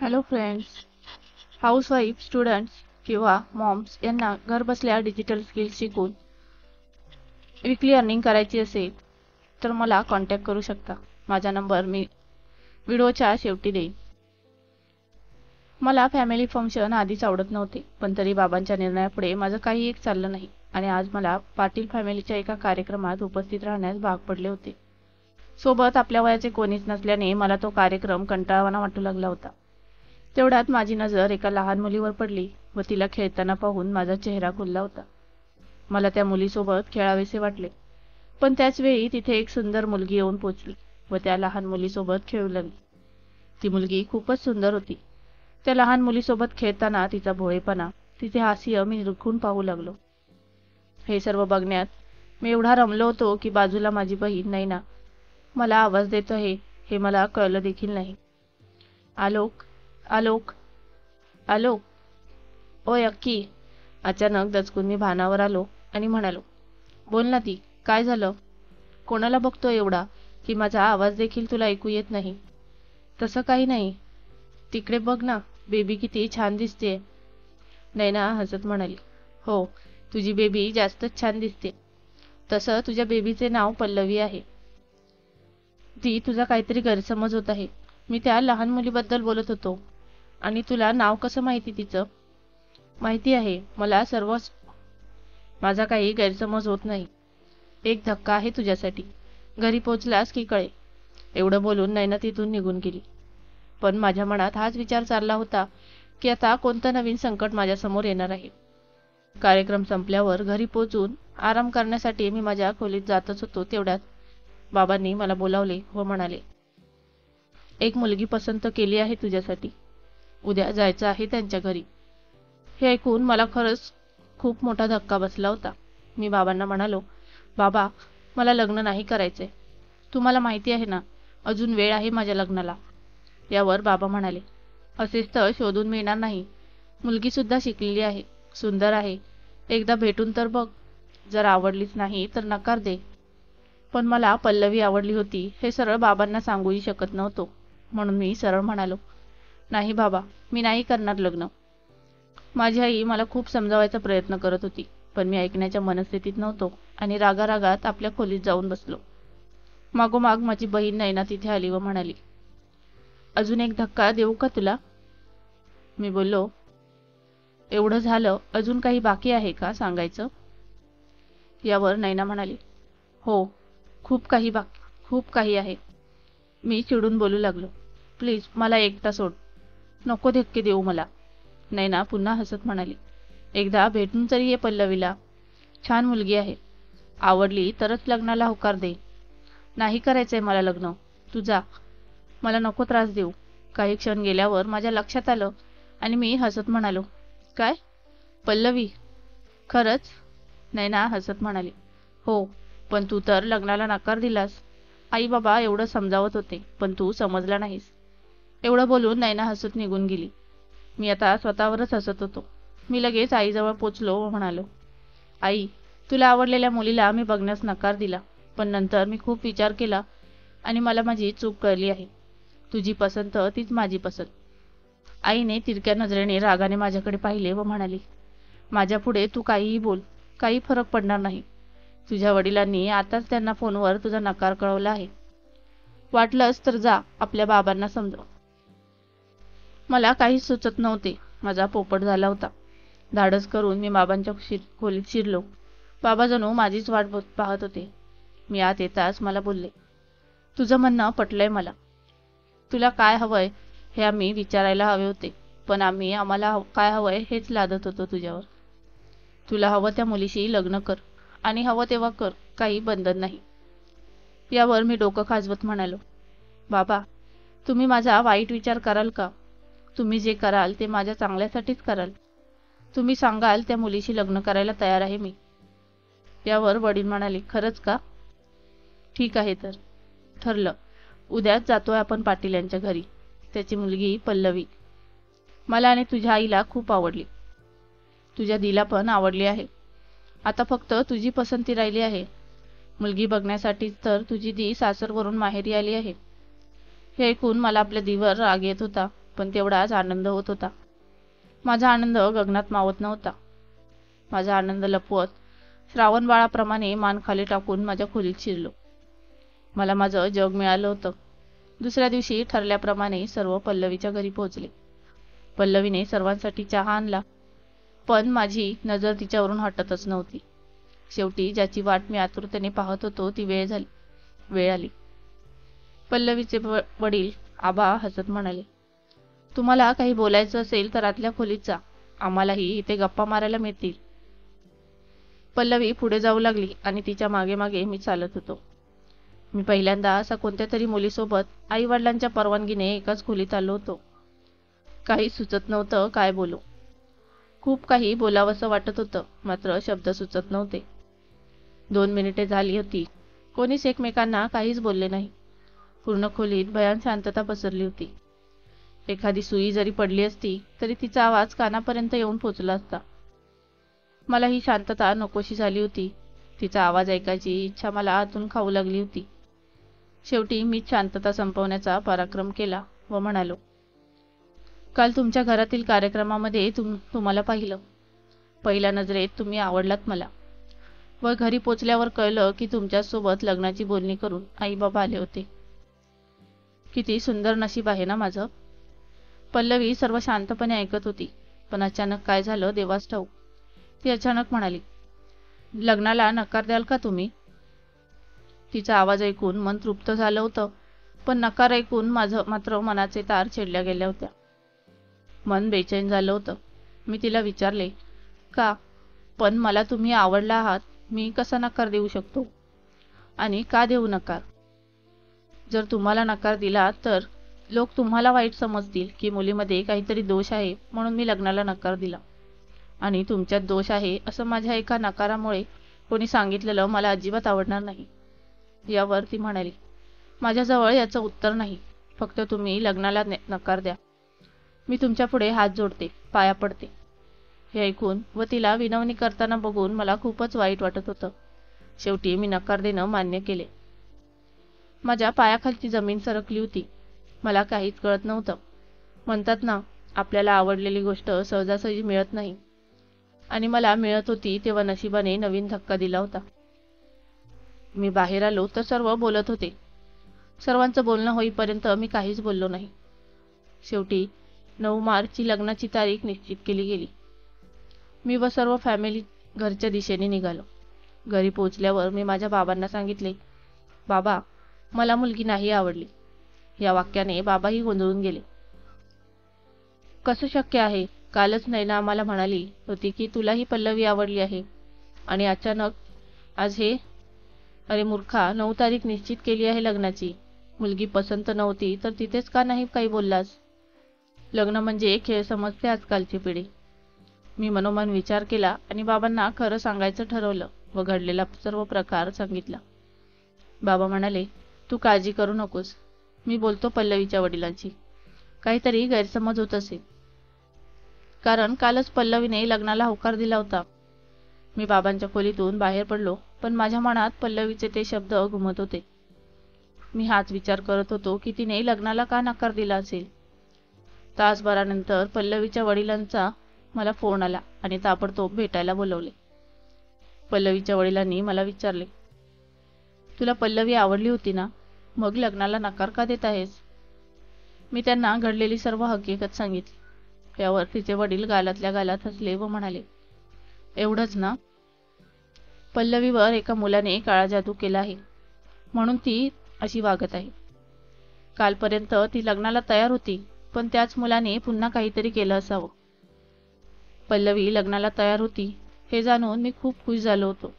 Hello friends, housewife, students किंवा moms यांना घरबसल्या डिजिटल स्किल्स शिकून विकली अर्निंग करायची असेल तर मला कॉन्टॅक्ट करू शकता. माझा नंबर मी व्हिडिओच्या शेवटी देईन. मला फॅमिली फंक्शन आधीच आवडत नव्हते, पण तरी बाबांच्या निर्णयापुढे माझं काही एक चाललं नाही आणि आज मला पाटील फॅमिलीच्या एका कार्यक्रमात उपस्थित राहण्यास भाग पडले होते. सोबत आपल्या वयाचे कोणीच नसल्याने मला तो कार्यक्रम कंटाळवाणा वाटू लागला होता. तेवढ्यात माझी नजर एका लहान मुलीवर पडली व तिला खेळताना पाहून माझा चेहरा खुलला होता. मला त्या मुलीसोबत खेळावेसे वाटले, पण त्याच वेळी तिथे एक सुंदर मुलगी येऊन पोचली व त्या लहान मुलीसोबत खेळू लागली. ती मुलगी खूपच सुंदर होती. त्या लहान मुलीसोबत खेळताना तिचा भोळेपणा, तिचे हास्य मी निरखून पाहू लागलो. हे सर्व बघण्यात मी एवढा रमलो होतो की बाजूला माझी बहीण नैना मला आवाज देत आहे हे मला कळलं देखील नाही. आलोक, आलोक, आलोक, ओय अक्की. अचानक दचकून मी भानावर आलो आणि म्हणालो, बोल ना ती, काय झालं? कोणाला बघतोय एवढा की माझा आवाज देखील तुला ऐकू येत नाही? तसं काही नाही, तिकडे बघ ना, बेबी किती छान दिसते. नैना हसत म्हणाली, हो, तुझी बेबी जास्तच छान दिसते. तसं तुझ्या बेबीचे नाव पल्लवी आहे. ती तुझा काहीतरी गैरसमज होत आहे. मी त्या लहान मुलीबद्दल बोलत होतो. आणि तुला नाव कसं माहिती तिचं? माहिती आहे मला सर्वच. माझा काही गैरसमज होत नाही. एक धक्का आहे तुझ्यासाठी. घरी पोचलास की कळे. एवढं बोलून नैना तिथून निघून गेली. पण माझ्या मनात हाच विचार चालला होता की आता कोणतं नवीन संकट माझ्यासमोर येणार आहे. कार्यक्रम संपल्यावर घरी पोचून आराम करण्यासाठी मी माझ्या खोलीत जातच होतो तेवढ्यात बाबांनी मला बोलावले व म्हणाले, एक मुलगी पसंत केली आहे तुझ्यासाठी. उद्या जायचं आहे त्यांच्या घरी. हे ऐकून मला खरंच खूप मोठा धक्का बसला होता. मी बाबांना म्हणालो, बाबा, मला लग्न नाही करायचंय. तुम्हाला माहिती आहे ना, अजून वेळ आहे माझ्या लग्नाला. यावर बाबा म्हणाले, असेच तर शोधून मिळणार नाही. मुलगी सुद्धा शिकलेली आहे, सुंदर आहे. एकदा भेटून तर बघ. जर आवडलीच नाही तर नकार दे. पण मला पल्लवी आवडली होती हे सरळ बाबांना सांगूही शकत नव्हतो. म्हणून मी सरळ म्हणालो, नाही बाबा, मी नाही करणार लग्न. माझी आई मला खूप समजावायचा प्रयत्न करत होती, पण मी ऐकण्याच्या मनस्थितीत नव्हतो आणि रागारागात आपल्या खोलीत जाऊन बसलो. मागोमाग माझी बहीण नैना तिथे आली व म्हणाली, अजून एक धक्का देऊ का तुला? मी बोललो, एवढं झालं, अजून काही बाकी आहे का सांगायचं? यावर नैना म्हणाली, हो, खूप काही आहे. मी चिडून बोलू लागलो, प्लीज मला एकटा सोड. नको धक्के देऊ मला. नैना पुन्हा हसत म्हणाली, एकदा भेटून तरी ये पल्लवीला. छान मुलगी आहे. आवडली तरच लग्नाला होकार दे. नाही करायचंय मला लग्न. तू जा. मला नको त्रास देऊ. काही क्षण गेल्यावर माझ्या लक्षात आलं आणि मी हसत म्हणालो, काय? पल्लवी? खरंच? नैना हसत म्हणाली, हो, पण तू तर लग्नाला नकार दिलास. आई बाबा एवढं समजावत होते, पण तू समजला नाहीस. एवढं बोलून नैना हसत निघून गेली. मी आता स्वतःवरच हसत होतो. मी लगेच आईजवळ पोचलो व म्हणालो, आई, तुला आवडलेल्या मुलीला मी बघण्यास नकार दिला, पण नंतर मी खूप विचार केला आणि मला माझी चूक कळली आहे. तुझी पसंत तीच माझी पसंत. आईने तिरक्या नजरेने रागाने माझ्याकडे पाहिले व म्हणाली, माझ्या पुढे तू काहीही बोल, काही फरक पडणार नाही. तुझ्या वडिलांनी आताच त्यांना फोनवर तुझा नकार कळवला आहे. वाटलंच तर जा आपल्या बाबांना समजव. मला काहीच सुचत नव्हते. माझा पोपट झाला होता. धाडस करून मी बाबांच्या खोलीत शिरलो. बाबा जणू माझीच वाट पाहत होते. मी आत येताच मला बोलले, तुझं म्हणणं पटलंय मला. तुला काय हवंय हे आम्ही विचारायला हवे होते, पण आम्हाला काय हवंय हेच लादत होतो तुझ्यावर. तुला हवं त्या मुलीशी लग्न कर आणि हवं तेव्हा कर, काही बंधन नाही. यावर मी डोकं खाजवत म्हणालो, बाबा, तुम्ही माझा वाईट विचार कराल का? तुम्ही जे कराल ते माझ्या चांगल्यासाठीच कराल. तुम्ही सांगाल त्या मुलीशी लग्न करायला तयार आहे मी. यावर वडील म्हणाले, खरंच का? ठीक आहे तर. ठरलं. उद्याच जातोय आपण पाटील यांच्या घरी. त्याची मुलगी पल्लवी मला आणि तुझ्या आईला खूप आवडली. तुझ्या दीला पण आवडली आहे. आता फक्त तुझी पसंती राहिली आहे. मुलगी बघण्यासाठीच तर तुझी दी सासरवरून माहेरी आली आहे. हे ऐकून मला आपल्या दीवर राग येत होता, पण तेवढाच आनंद होत होता. माझा आनंद गगनात मावत नव्हता. माझा आनंद लपवत श्रावण बाळाप्रमाणे मान खाली टाकून माझ्या खोलीत शिरलो. मला माझं जग मिळालं होतं. दुसऱ्या दिवशी ठरल्याप्रमाणे सर्व पल्लवीच्या घरी पोहोचले. पल्लवीने सर्वांसाठी चहा आणला, पण माझी नजर तिच्यावरून हटतच नव्हती. शेवटी ज्याची वाट मी आतुरतेने पाहत होतो ती वेळ आली. पल्लवीचे वडील आबा हसत म्हणाले, तुम्हाला काही बोलायचं असेल तर आतल्या खोलीत जा. आम्हालाही इथे गप्पा मारायला मिळतील. पल्लवी पुढे जाऊ लागली आणि तिच्या मागे मागे मी चालत होतो. मी पहिल्यांदा असा कोणत्या तरी मुलीसोबत आई वडिलांच्या परवानगीने एकाच खोलीत आलो होतो. काही सुचत नव्हतं काय बोलू. खूप काही बोलावंसं वाटत होतं, मात्र शब्द सुचत नव्हते. 2 मिनिटे झाली होती. कोणीच एकमेकांना काहीच बोलले नाही. पूर्ण खोलीत भयान शांतता पसरली होती. एखादी सुई जरी पडली असती तरी तिचा आवाज कानापर्यंत येऊन पोचला असता. मला ही शांतता नकोशी झाली होती. तिचा आवाज ऐकायची इच्छा मला आतून खाऊ लागली होती. शेवटी मी शांतता संपवण्याचा पराक्रम केला व म्हणालो, काल तुमच्या घरातील कार्यक्रमामध्ये तुम्हाला पाहिलं. पहिल्या नजरेत तुम्ही आवडलात मला. व घरी पोचल्यावर कळलं की तुमच्यासोबत लग्नाची बोलणी करून आई बाबा आले होते. किती सुंदर नशीब आहे ना माझं. पल्लवी सर्व शांतपणे ऐकत होती. पण अचानक काय झालं देवास ठाऊक. ती अचानक म्हणाली, लग्नाला नकार द्याल का तुम्ही? तिचा आवाज ऐकून मन तृप्त झालं होतं, पण नकार ऐकून माझं मात्र मनाचे तार छेडल्या गेल्या होत्या. मन बेचैन झालं होतं. मी तिला विचारले, का? पण मला तुम्ही आवडला आहात. मी कसा नकार देऊ शकतो? आणि का देऊ नकार? जर तुम्हाला नकार दिला तर लोक तुम्हाला वाईट समजतील की मुलीमध्ये काहीतरी दोष आहे म्हणून मी लग्नाला नकार दिला. आणि तुमच्यात दोष आहे असं माझ्या एका नकारामुळे कोणी सांगितलेलं मला अजिबात आवडणार नाही. यावर ती म्हणाली, माझ्याजवळ याचं उत्तर नाही. फक्त तुम्ही लग्नाला नकार द्या. मी तुमच्या पुढे हात जोडते, पाया पडते. हे ऐकून व तिला विनवणी करताना बघून मला खूपच वाईट वाटत होतं. शेवटी मी नकार देणं मान्य केले. माझ्या पायाखालची जमीन सरकली होती. मला काहीच कळत नव्हतं. म्हणतात ना, आपल्याला आवडलेली गोष्ट सहजासहजी मिळत नाही. आणि मला मिळत होती तेव्हा नशिबाने नवीन धक्का दिला होता. मी बाहेर आलो तर सर्व बोलत होते. सर्वांचं बोलणं होईपर्यंत मी काहीच बोललो नाही. शेवटी 9 मार्चची लग्नाची तारीख निश्चित केली गेली. मी व सर्व फॅमिली घरच्या दिशेने निघालो. घरी पोहोचल्यावर मी माझ्या बाबांना सांगितले, बाबा, मला मुलगी नाही आवडली. या वाक्याने बाबाही गोंधळून गेले. कसं शक्य आहे? कालच नैना आम्हाला म्हणाली होती की तुलाही पल्लवी आवडली आहे आणि अचानक आज हे? अरे मूर्खा, 9 तारीख निश्चित केली आहे लग्नाची. मुलगी पसंत नव्हती तर तिथेच का नाही काही बोललास? लग्न म्हणजे खेळ समजते आजकालची पिढी. मी मनोमन विचार केला आणि बाबांना खरं सांगायचं ठरवलं व घडलेला सर्व प्रकार सांगितला. बाबा म्हणाले, तू काळजी करू नकोस. मी बोलतो पल्लवीच्या वडिलांशी. काहीतरी गैरसमज होत असेल. कारण कालच पल्लवीने लग्नाला होकार दिला होता. मी बाबांच्या खोलीतून बाहेर पडलो, पण माझ्या मनात पल्लवीचे ते शब्द घुमत होते. मी हाच विचार करत होतो की तिने लग्नाला का नकार दिला असेल. तासभरानंतर पल्लवीच्या वडिलांचा मला फोन आला आणि ताबडतोब भेटायला बोलवले. पल्लवीच्या वडिलांनी मला विचारले, तुला पल्लवी आवडली होती ना? मग लग्नाला नकार का देत आहेस? मी त्यांना घडलेली सर्व हकीकत सांगितली. यावर तिचे वडील गालातल्या गालात हसले व म्हणाले, एवढंच ना? पल्लवीवर एका मुलाने काळा जादू केला आहे म्हणून ती अशी वागत आहे. कालपर्यंत ती लग्नाला तयार होती, पण त्याच मुलाने पुन्हा काहीतरी केलं असावं. पल्लवी लग्नाला तयार होती हे जाणून मी खूप खुश झालो होतो.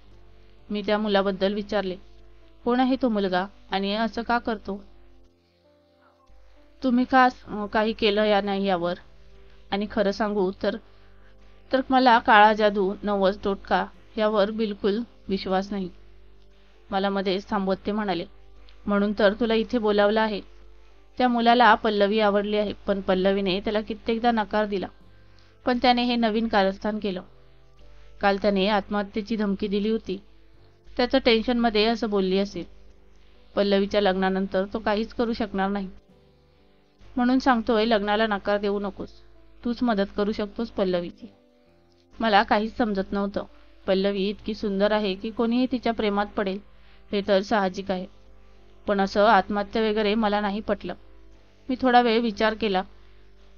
मी त्या मुलाबद्दल विचारले, कोण आहे तो मुलगा आणि असं का करतो? तुम्ही का काही केलं या नाही यावर? आणि खरं सांगू तर मला काळा जादू, नवस टोटका यावर बिलकुल विश्वास नाही. मला मध्येच थांबवत ते म्हणाले, म्हणून तर तुला इथे बोलावलं आहे. त्या मुलाला पल्लवी आवडली आहे, पण पल्लवीने त्याला कित्येकदा नकार दिला. पण त्याने हे नवीन कारस्थान केलं. काल त्याने आत्महत्येची धमकी दिली होती. त्याचं टेन्शनमध्ये असं बोलली असेल. पल्लवीच्या लग्नानंतर तो काहीच करू शकणार नाही. म्हणून सांगतोय, लग्नाला नकार देऊ नकोस. तूच मदत करू शकतोस पल्लवीची. मला काहीच समजत नव्हतं. पल्लवी इतकी सुंदर आहे की कोणीही तिच्या प्रेमात पडेल हे तर साहजिक आहे. पण असं आत्महत्या वगैरे मला नाही पटलं. मी थोडा वेळ विचार केला,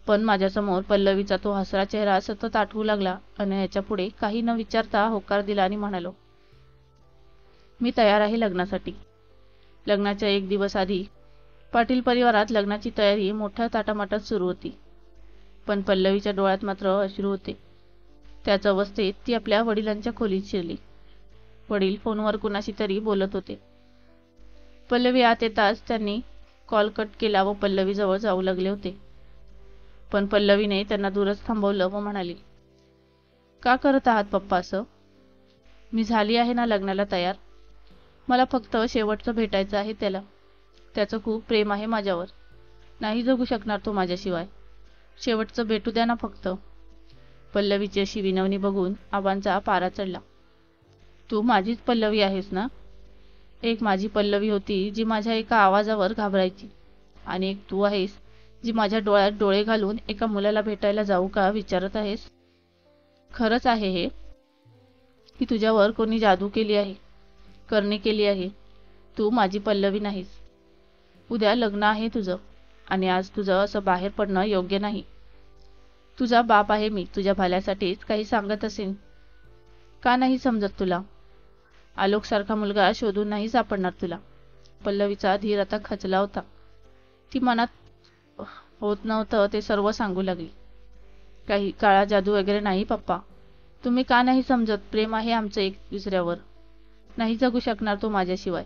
पण माझ्यासमोर पल्लवीचा तो हसरा चेहरा सतत आठवू लागला आणि ह्याच्या पुढे काही न विचारता होकार दिला आणि म्हणालो, मी तयार आहे लग्नासाठी. लग्नाच्या 1 दिवस आधी पाटील परिवारात लग्नाची तयारी मोठ्या ताटामाटात सुरू होती. पण पल्लवीच्या डोळ्यात मात्र अश्रू होते. त्याच अवस्थेत ती आपल्या वडिलांच्या खोलीत शिरली. वडील फोनवर कुणाशी तरी बोलत होते. पल्लवी आत येताच त्यांनी कॉल कट केला व पल्लवी जवळ जाऊ लागले होते. पण पल्लवीने त्यांना दूरच थांबवलं व म्हणाली, का करत आहात पप्पा असं? मी झाली आहे ना लग्नाला तयार. मला फक्त शेवटचं भेटायचं आहे त्याला. त्याचं खूप प्रेम आहे माझ्यावर. नाही जगू शकणार तो माझ्याशिवाय. शेवटचं भेटू द्या ना फक्त. पल्लवीची अशी विनवणी बघून आबांचा पारा चढला. तू माझीच पल्लवी आहेस ना? एक माझी पल्लवी होती जी माझ्या एका आवाजावर घाबरायची, आणि एक तू आहेस जी माझ्या डोळ्यात डोळे घालून एका मुलाला भेटायला जाऊ का विचारत आहेस. खरंच आहे हे की तुझ्यावर कोणी जादू केली आहे, करणी केली आहे. तू माझी पल्लवी नाहीस. उद्या लग्न आहे तुझं, आणि आज तुझं असं बाहेर पडणं योग्य नाही. तुझा बाप आहे मी. तुझ्या भल्यासाठीच काही सांगत असेन. का नाही समजत तुला? आलोक सारखा मुलगा शोधून नाही सापडणार तुला. पल्लवीचा धीर आता खचला होता. ती मनात होत नव्हतं ते सर्व सांगू लागली. काही काळा जादू वगैरे नाही पप्पा. तुम्ही का नाही समजत? प्रेम आहे आमचं एक दुसऱ्यावर. नाही जगू शकणार तो माझ्याशिवाय.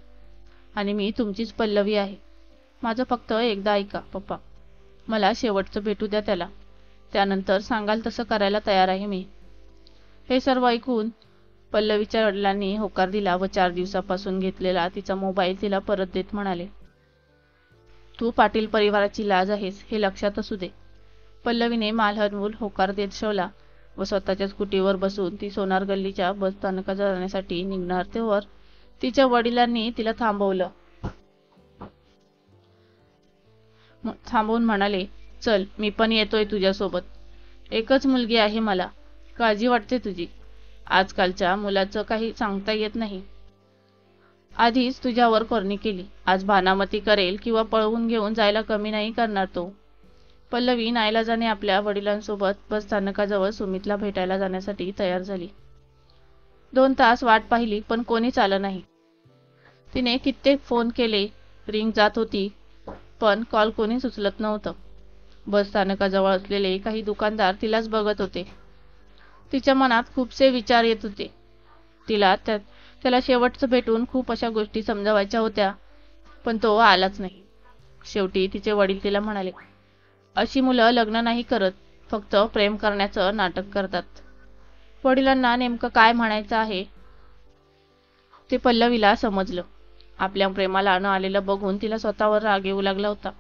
आणि मी तुमचीच पल्लवी आहे. माझं फक्त एकदा ऐका पप्पा. मला शेवटचं भेटू द्या त्याला. त्यानंतर सांगाल तसं करायला तयार आहे मी. हे सर्व ऐकून पल्लवीच्या वडिलांनी होकार दिला व 4 दिवसापासून घेतलेला तिचा मोबाईल तिला परत देत म्हणाले, तू पाटील परिवाराची लाज आहेस हे लक्षात असू दे. पल्लवीने मान हलवून होकार देत ठेवला व स्वतःच्या स्कूटीवर बसून ती सोनार गल्लीच्या बस स्थानकात जाण्यासाठी निघणार तेव्हा तिच्या वडिलांनी तिला थांबवून म्हणाले, चल मी पण येतोय तुझ्यासोबत. एकच मुलगी आहे मला. काळजी वाटते तुझी. आजकालच्या मुलाचं काही सांगता येत नाही. आधीच तुझ्यावर करणी केली. आज भानामती करेल किंवा पळवून घेऊन जायला कमी नाही करणार तो. पल्लवी नाईलाजाने आपल्या वडिलांसोबत बस स्थानकाजवळ सुमितला भेटायला जाण्यासाठी तयार झाली. 2 तास वाट पाहिली पण कोणीच आलं नाही. तिने कित्येक फोन केले. रिंग जात होती पण कॉल कोणीच उचलत नव्हतं. बस स्थानकाजवळ असलेले काही दुकानदार तिलाच बघत होते. तिच्या मनात खूपसे विचार येत होते. त्याला शेवटचं भेटून खूप अशा गोष्टी समजावायच्या होत्या, पण तो आलाच नाही. शेवटी तिचे वडील तिला म्हणाले, अशी मुलं लग्न नाही करत, फक्त प्रेम करण्याचं नाटक करतात. वडिलांना नेमकं काय म्हणायचं आहे ते पल्लवीला समजलं. आपल्या प्रेमाला न आलेलं बघून तिला स्वतःवर राग येऊ लागला होता.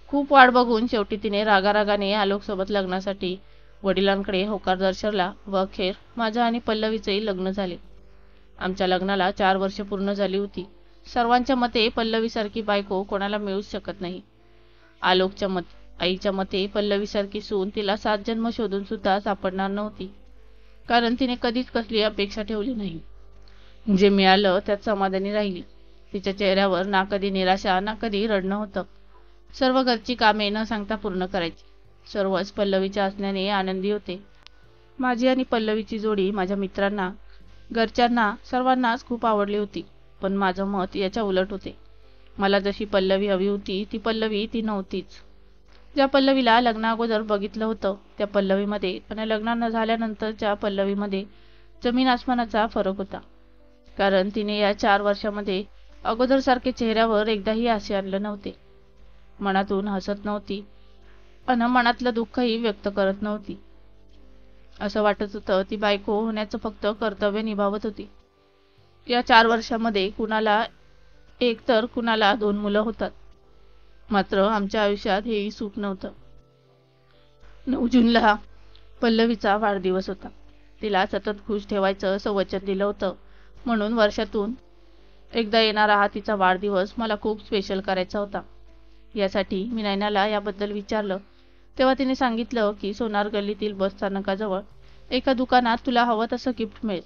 खूप वाट बघून शेवटी तिने रागारागाने आलोकसोबत लग्नासाठी वडिलांकडे होकार दर्शवला व अखेर माझं आणि पल्लवीचेही लग्न झाले. आमच्या लग्नाला 4 वर्षे पूर्ण झाली होती. सर्वांच्या मते पल्लवीसारखी बायको कोणाला मिळूच शकत नाही. आलोकच्या आईच्या मते पल्लवीसारखी सून तिला 7 जन्म शोधून सुद्धा सापडणार नव्हती, कारण तिने कधीच कसली अपेक्षा ठेवली नाही. जे मिळालं त्यात समाधानी राहिली. तिच्या चेहऱ्यावर ना कधी निराशा ना कधी रडणं होतं. सर्व घरची कामे न सांगता पूर्ण करायची. सर्वच पल्लवीच्या हसण्याने आनंदी होते. माझी आणि पल्लवीची जोडी माझ्या मित्रांना, घरच्यांना, सर्वांनाच खूप आवडली होती. पण माझं मत याच्या उलट होते. मला जशी पल्लवी हवी होती ती पल्लवी ती नव्हतीच. ज्या पल्लवीला लग्नाअगोदर बघितलं होतं त्या पल्लवीमध्ये आणि लग्न झाल्यानंतरच्या पल्लवीमध्ये जमीन आसमानाचा फरक होता. कारण तिने या 4 वर्षामध्ये अगोदरसारखे चेहऱ्यावर एकदाही हास्य आणलं नव्हते. मनातून हसत नव्हती अन मनातलं दुःखही व्यक्त करत नव्हती. असं वाटत होतं ती बायको होण्याचं फक्त कर्तव्य निभावत होती. या 4 वर्षामध्ये कुणाला 1 तर कुणाला 2 मुलं होतात. मात्र आमच्या आयुष्यात हेही सुख नव्हतं. 9 जूनला पल्लवीचा वाढदिवस होता. तिला सतत खुश ठेवायचं असं वचन दिलं होतं, म्हणून वर्षातून एकदा येणारा हा तिचा वाढदिवस मला खूप स्पेशल करायचा होता. यासाठी मी नयनाला याबद्दल विचारलं तेव्हा तिने सांगितलं की सोनार गल्लीतील बस स्थानकाजवळ एका दुकानात तुला हवं तसं गिफ्ट मिळेल.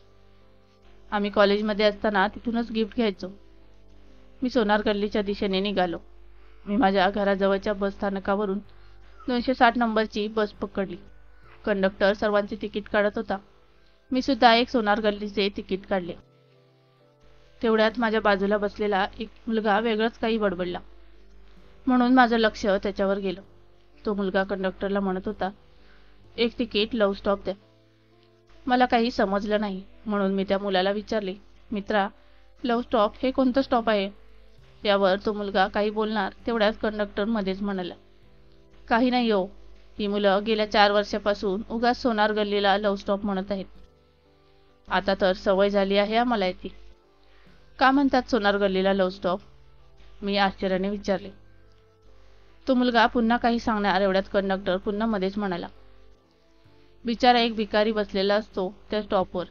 आम्ही कॉलेजमध्ये असताना तिथूनच गिफ्ट घ्यायचो. मी सोनार गल्लीच्या दिशेने निघालो. मी माझ्या घराजवळच्या बस स्थानकावरून 260 नंबरची बस पकडली. कंडक्टर सर्वांचे तिकीट काढत होता. मी सुद्धा एक सोनार गल्लीचे तिकीट काढले. तेवढ्यात माझ्या बाजूला बसलेला एक मुलगा वेगळंच काही बडबडला, म्हणून माझं लक्ष त्याच्यावर गेलं. तो मुलगा कंडक्टरला म्हणत होता, एक तिकीट लव्ह स्टॉप द्या. मला काही समजलं नाही, म्हणून मी त्या मुलाला विचारले, मित्रा, लव्ह स्टॉप हे कोणतं स्टॉप आहे? यावर तो मुलगा काही बोलणार तेवढ्याच कंडक्टर मध्येच म्हणाला, काही नाही हो, ही मुलं गेल्या 4 वर्षापासून उगाच सोनार गल्लीला लव्ह स्टॉप म्हणत आहेत. आता तर सवय झाली आहे आम्हाला याची. का म्हणतात सोनार गल्लीला लव्ह स्टॉप? मी आश्चर्याने विचारले. तो मुलगा पुन्हा काही सांगणार एवढ्यात कंडक्टर पुन्हा मध्येच म्हणाला, बिचारा एक भिकारी बसलेला असतो त्या स्टॉपवर.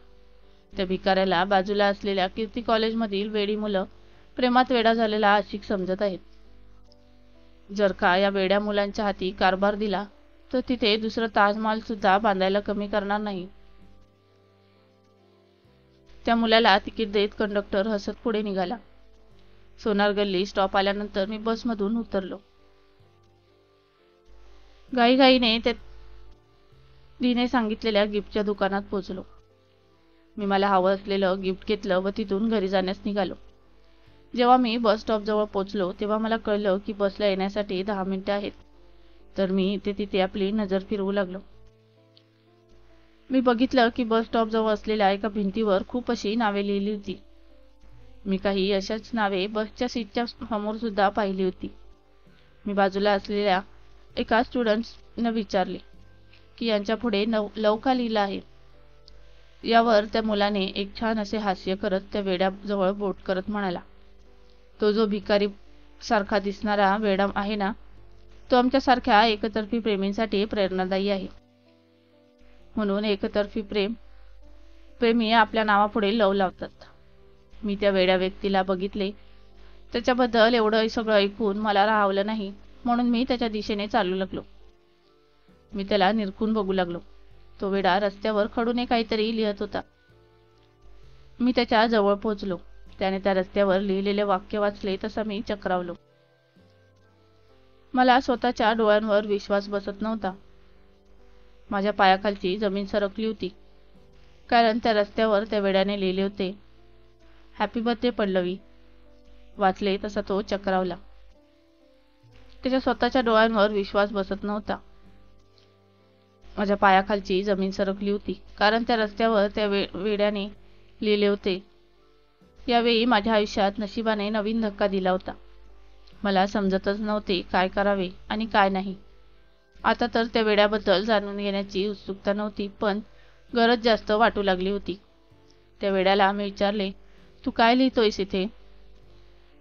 त्या भिकाऱ्याला बाजूला असलेल्या कीर्ती कॉलेजमधील वेडी मुलं प्रेमात वेडा झालेला आशिक समजत आहेत. जर का या वेड्या मुलांच्या हाती कारभार दिला तर तिथे दुसरं ताजमहाल सुद्धा बांधायला कमी करणार नाही. त्या मुलाला तिकीट देत कंडक्टर हसत पुढे निघाला. सोनार गल्ली स्टॉप आल्यानंतर मी बसमधून उतरलो. घाईघाईने तिने सांगितलेल्या गिफ्टच्या दुकानात पोहोचलो. मी मला हवं असलेलं गिफ्ट घेतलं व तिथून घरी जाण्यास निघालो. जेव्हा मी बस स्टॉप जवळ पोहोचलो तेव्हा मला कळलं की बसला येण्यासाठी 10 मिनिटे आहेत. तर मी तिथे आपली नजर फिरवू लागलो. मी बघितलं की बस स्टॉप जवळ असलेल्या एका भिंतीवर खूप अशी नावे लिहिली होती. मी काही अशाच नावे बसच्या सीटच्या समोर सुद्धा पाहिली होती. मी बाजूला असलेल्या एका स्टुडंट्सने विचारले की यांच्या पुढे लव का लिहिलं आहे. यावर त्या मुलाने एक छान असे हास्य करत त्या वेड्याजवळ बोट करत म्हणाला, तो जो भिकारी सारखा दिसणारा वेडा आहे ना, तो आमच्यासारख्या एकतर्फी प्रेमींसाठी प्रेरणादायी आहे. म्हणून एकतर्फी प्रेमी आपल्या नावापुढे लव लावतात. मी त्या वेड्या व्यक्तीला बघितले. त्याच्याबद्दल एवढं सगळं ऐकून मला राहावलं नाही, म्हणून मी त्याच्या दिशेने चालू लागलो. मी त्याला निरखून बघू लागलो. तो वेडा रस्त्यावर खडूने काहीतरी लिहत होता. मी त्याच्या जवळ पोहोचलो. त्याने त्या रस्त्यावर लिहिलेले वाक्य वाचले तसा मी चक्रावलो. मला स्वतःच्या डोळ्यांवर विश्वास बसत नव्हता. माझ्या पायाखालची जमीन सरकली होती, कारण त्या रस्त्यावर त्या वेड्याने लिहिले होते, हॅपी बर्थडे पल्लवी. वाचले तसा तो चक्रावला. त्याच्या स्वतःच्या डोळ्यांवर विश्वास बसत नव्हता. माझ्या पायाखालची जमीन सरकली होती, कारण त्या रस्त्यावर त्या वेड्याने लिहिले होते. यावेळी माझ्या आयुष्यात नशिबाने नवीन धक्का दिला होता. मला समजतच नव्हते काय करावे आणि काय नाही. आता तर त्या वेड्याबद्दल जाणून घेण्याची उत्सुकता नव्हती, पण गरज जास्त वाटू लागली होती. त्या वेड्याला मी विचारले, तू काय लिहितोयस इथे?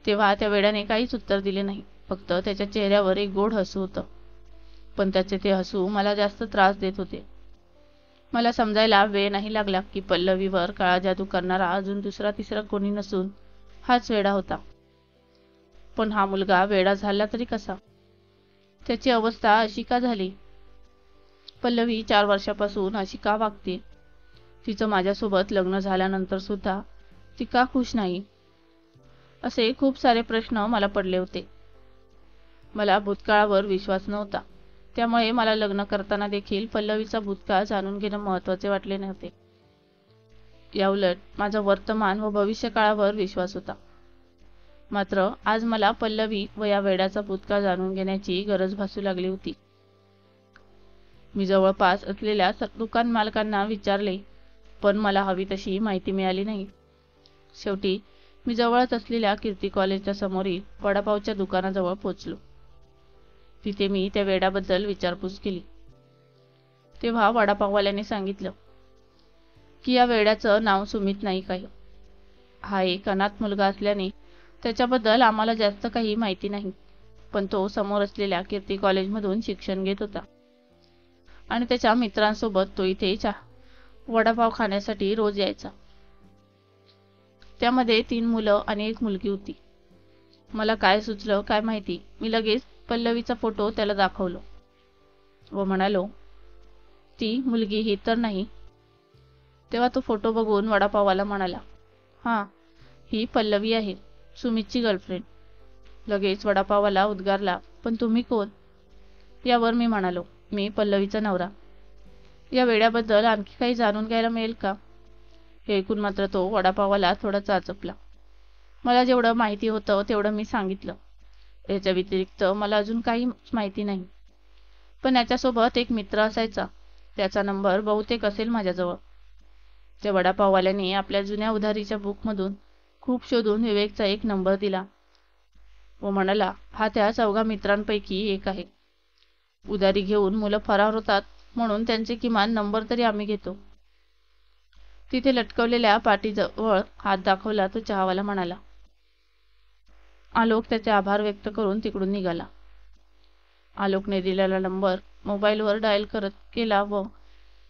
तेव्हा त्या वेड्याने काहीच उत्तर दिले नाही. फक्त त्याच्या चेहऱ्यावर एक गोड हसू होतं, पण त्याचे ते हसू मला जास्त त्रास देत होते. मला समजायला वेळ नाही लागला की पल्लवीवर काळा जादू करणारा अजून दुसरा तिसरा कोणी नसून हाच वेडा होता. पण हा मुलगा वेडा झाला तरी कसा? त्याची अवस्था अशी का झाली? पल्लवी 4 वर्षापासून अशी का वागते? तिचं माझ्यासोबत लग्न झाल्यानंतर सुद्धा ती का खुश नाही? असे खूप सारे प्रश्न मला पडले होते. मला भूतकाळावर विश्वास नव्हता, त्यामुळे मला लग्न करताना देखील पल्लवीचा भूतकाळ जाणून घेणं महत्त्वाचे वाटले नव्हते. याउलट माझा वर्तमान व भविष्यकाळावर विश्वास होता. मात्र आज मला पल्लवी व या वेड्याचा भूतकाळ जाणून घेण्याची गरज भासू लागली होती. मी जवळपास असलेल्या दुकान मालकांना विचारले, पण मला हवी तशी माहिती मिळाली नाही. शेवटी मी जवळच असलेल्या कीर्ती कॉलेजच्या समोरील वडापावच्या दुकानाजवळ पोहोचलो. तिथे मी त्या वेड्याबद्दल विचारपूस केली. तेव्हा वडापाववाल्याने सांगितलं की या वेड्याचं नाव सुमित नाईक आहे. हा एक अनाथ मुलगा असल्याने त्याच्याबद्दल आम्हाला जास्त काही माहिती नाही, पण तो समोर असलेल्या कीर्ती कॉलेजमधून शिक्षण घेत होता आणि त्याच्या मित्रांसोबत तो इथे वडापाव खाण्यासाठी रोज यायचा. त्यामध्ये 3 मुलं आणि 1 मुलगी होती. मला काय सुचलं काय माहिती, मी लगेच पल्लवीचा फोटो त्याला दाखवलो व म्हणालो, ती मुलगी ही तर नाही. तेव्हा तो फोटो बघून वडापाववाला म्हणाला, हां, ही पल्लवी आहे, सुमितची गर्लफ्रेंड. लगेच वडापाववाला उद्गारला, पण तुम्ही कोण? यावर मी म्हणालो, मी पल्लवीचा नवरा. या वेड्याबद्दल आणखी काही जाणून घ्यायला मिळेल का? हे ऐकून मात्र तो वडापाववाला थोडा चाचपला. मला जेवढं माहिती होतं तेवढं मी सांगितलं. याच्या व्यतिरिक्त मला अजून काही माहिती नाही. पण याच्यासोबत एक मित्र असायचा, त्याचा नंबर बहुतेक असेल माझ्याजवळ. त्या वडापाववाल्याने आपल्या जुन्या उधारीच्या बुकमधून खूप शोधून विवेकचा एक नंबर दिला व म्हणाला, हा त्या 4 मित्रांपैकी एक आहे. उधारी घेऊन मुलं फरार होतात म्हणून त्यांचे किमान नंबर तरी आम्ही घेतो. तिथे लटकवलेल्या पाटीजवळ हात दाखवला तो चहावाला म्हणाला. आलोक त्याचे आभार व्यक्त करून तिकडून निघाला. आलोकने दिलेला नंबर मोबाईलवर डायल करत केला व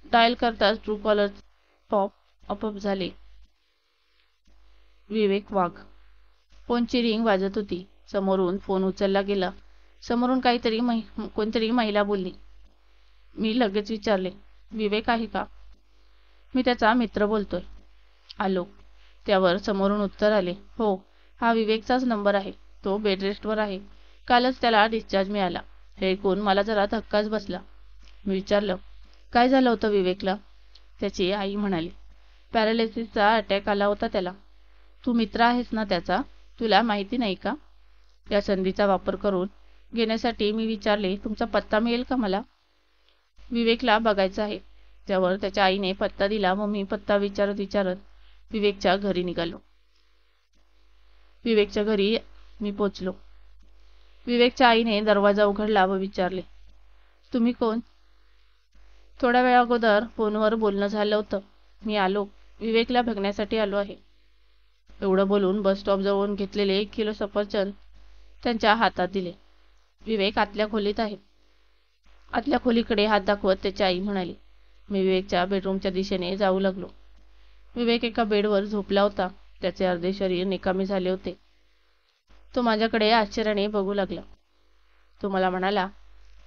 डायल करताच ट्रू कॉलर पॉप अपअप झाले. विवेक वाघ. फोनची रिंग वाजत होती. समोरून फोन उचलला गेला. समोरून कोणतरी महिला बोलली. मी लगेच विचारले, विवेक आहे का? मी त्याचा मित्र बोलतोय. आलोक. त्यावर समोरून उत्तर आले, हो, हा विवेकचाच नंबर आहे. तो बेडरेस्टवर आहे. कालच त्याला डिस्चार्ज मिळाला. हे ऐकून मला जरा धक्काच बसला. मी विचारलं, काय झालं होतं विवेकला? त्याची आई म्हणाली, पॅरालिसिसचा अटॅक आला होता त्याला. तू मित्र आहेस ना त्याचा, तुला माहिती नाही का? या संधीचा वापर करून घेण्यासाठी मी विचारले, तुमचा पत्ता मिळेल का मला? विवेकला बघायचं आहे. त्यावर त्याच्या आईने पत्ता दिला व मी पत्ता विचारत विवेकच्या घरी निघालो. विवेकच्या घरी मी पोचलो. विवेकच्या आईने दरवाजा उघडला व विचारले, तुम्ही कोण? थोड्या वेळा अगोदर फोनवर बोलणं झालं होतं. मी आलोक, विवेकला बघण्यासाठी आलो आहे. एवढं बोलून बस स्टॉप जवळून घेतलेले 1 किलो सफरचंद त्यांच्या हातात दिले. विवेक आतल्या खोलीत आहे. आतल्या खोलीकडे हात दाखवत त्याची आई म्हणाली. मी विवेकच्या बेडरूमच्या दिशेने जाऊ लागलो. विवेक एका बेडवर झोपला होता. त्याचे अर्धे शरीर निकामी झाले होते. तो माझ्याकडे आश्चर्याने बघू लागला. तो मला म्हणाला,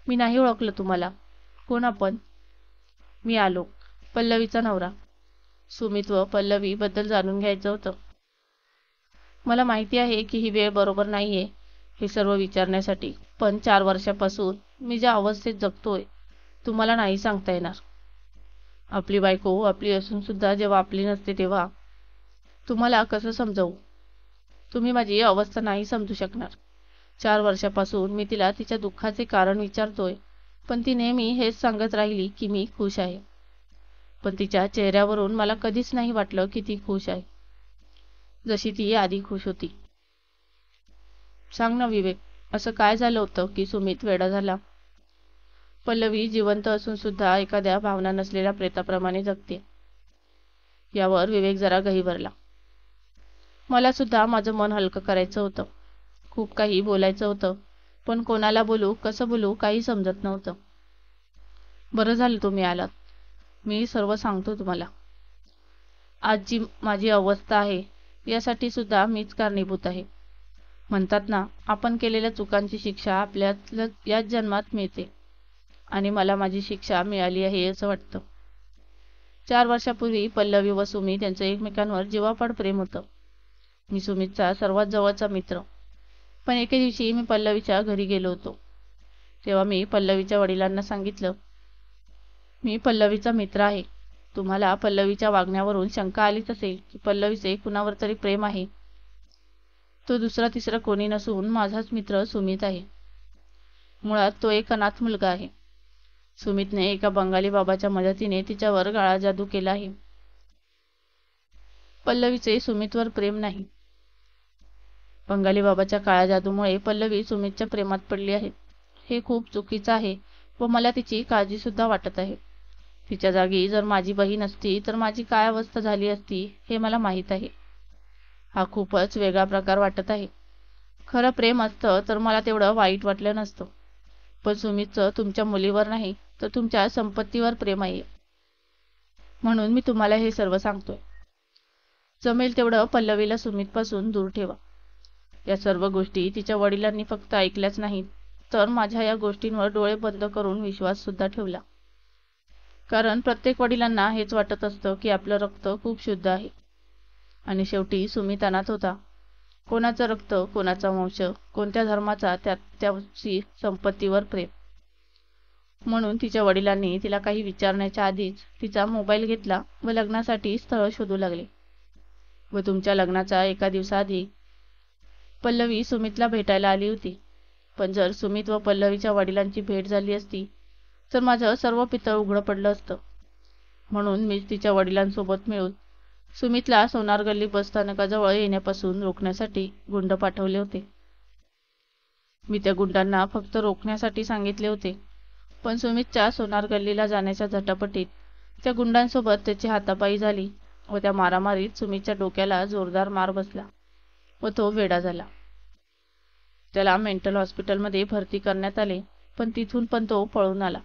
मी नाही ओळखलं तुम्हाला. कोण आपण? मी आलोक, पल्लवीचा नवरा. सुमित व पल्लवी बद्दल जाणून घ्यायचं होतं. मला माहिती आहे की ही वेळ बरोबर नाहीये हे सर्व विचारण्यासाठी, पण 4 वर्षापासून मी ज्या अवस्थेत जगतोय तुम्हाला नाही सांगता येणार. आपली बायको आपली असून सुद्धा जेव्हा आपली नसते तेव्हा तुम्हाला कसं समजावू? तुम्ही माझी अवस्था नाही समजू शकणार. 4 वर्षापासून मी तिला तिच्या दुःखाचे कारण विचारतोय, पण ती नेहमी हेच सांगत राहिली की मी खुश आहे. पण तिच्या चेहऱ्यावरून मला कधीच नाही वाटलं की ती खुश आहे, जशी ती आधी खुश होती. सांग ना विवेक, असं काय झालं होतं की सुमित वेडा झाला? पल्लवी जिवंत असून सुद्धा एखाद्या भावना नसलेल्या प्रेताप्रमाणे जगते. यावर विवेक जरा गहिवरला. मला सुद्धा माझं मन हलकं करायचं होतं. खूप काही बोलायचं होतं, पण कोणाला बोलू, कसं बोलू काही समजत नव्हतं. बरं झालं तुम्ही आलात. मी सर्व सांगतो तुम्हाला. आज जी माझी अवस्था आहे यासाठी सुद्धा मीच कारणीभूत आहे. म्हणतात ना, आपण केलेल्या चुकांची शिक्षा आपल्याला याच जन्मात मिळते, आणि मला माझी शिक्षा मिळाली आहे असं वाटतं. 4 वर्षापूर्वी पल्लवी व सुमित यांचं एकमेकांवर जीवापाड प्रेम होतं. मी सुमितचा सर्वात जवळचा मित्र. पण एके दिवशी मी पल्लवीच्या घरी गेलो होतो. तेव्हा मी पल्लवीच्या वडिलांना सांगितलं, मी पल्लवीचा मित्र आहे. तुम्हाला पल्लवीच्या वागण्यावरून शंका आलीच असेल की पल्लवीचे कुणावर तरी प्रेम आहे. तो दुसरा तिसरा कोणी नसून माझाच मित्र सुमित आहे. मुळात तो एक अनाथ मुलगा आहे. सुमितने एका बंगाली बाबाच्या मदतीने तिच्यावर काळा जादू केला आहे. पल्लवीचे सुमितवर प्रेम नाही. बंगाली बाबाच्या काळ्या जादूमुळे पल्लवी सुमितच्या प्रेमात पडली आहे. हे खूप चुकीचं आहे व मला तिची काळजी सुद्धा वाटत आहे. तिच्या जागी जर माझी बहीण असती तर माझी काय अवस्था झाली असती हे मला माहीत आहे. हा खूपच वेगळा प्रकार वाटत आहे. खरं प्रेम असतं तर मला तेवढं वाईट वाटलं नसतं. पण सुमितचं तुमच्या मुलीवर नाही तर तुमच्या संपत्तीवर प्रेम आहे. म्हणून मी तुम्हाला हे सर्व सांगतोय. जमेल तेवढं पल्लवीला सुमितपासून दूर ठेवा. या सर्व गोष्टी तिच्या वडिलांनी फक्त ऐकल्याच नाहीत, तर माझ्या या गोष्टींवर डोळे बंद करून विश्वास सुद्धा ठेवला. कारण प्रत्येक वडिलांना हेच वाटत असतं की आपलं रक्त खूप शुद्ध आहे. आणि शेवटी सुमित अनाथ होता. कोणाचं रक्त, कोणाचा वंश, कोणत्या धर्माचा, त्याची संपत्तीवर प्रेम. म्हणून तिच्या वडिलांनी तिला काही विचारण्याच्या आधीच तिचा मोबाईल घेतला व लग्नासाठी स्थळ शोधू लागले. व तुमच्या लग्नाच्या एका दिवसाआधी पल्लवी सुमितला भेटायला आली होती. पण जर सुमित व पल्लवीच्या वडिलांची भेट झाली असती तर माझं सर्व पितळ उघडं पडलं असतं. म्हणून मी तिच्या वडिलांसोबत मिळून सुमितला सोनार गल्ली बसस्थानकाजवळ येण्यापासून रोखण्यासाठी गुंड पाठवले होते. मी त्या गुंडांना फक्त रोखण्यासाठी सांगितले होते, पण सुमितच्या सोनार गल्लीला जाण्याच्या झटापटीत त्या गुंडांसोबत त्याची हातापाई झाली व त्या मारामारीत सुमितच्या डोक्याला जोरदार मार बसला व तो वेडा झाला. त्याला मेंटल हॉस्पिटलमध्ये भरती करण्यात आले, पण तिथून पण तो पळून आला.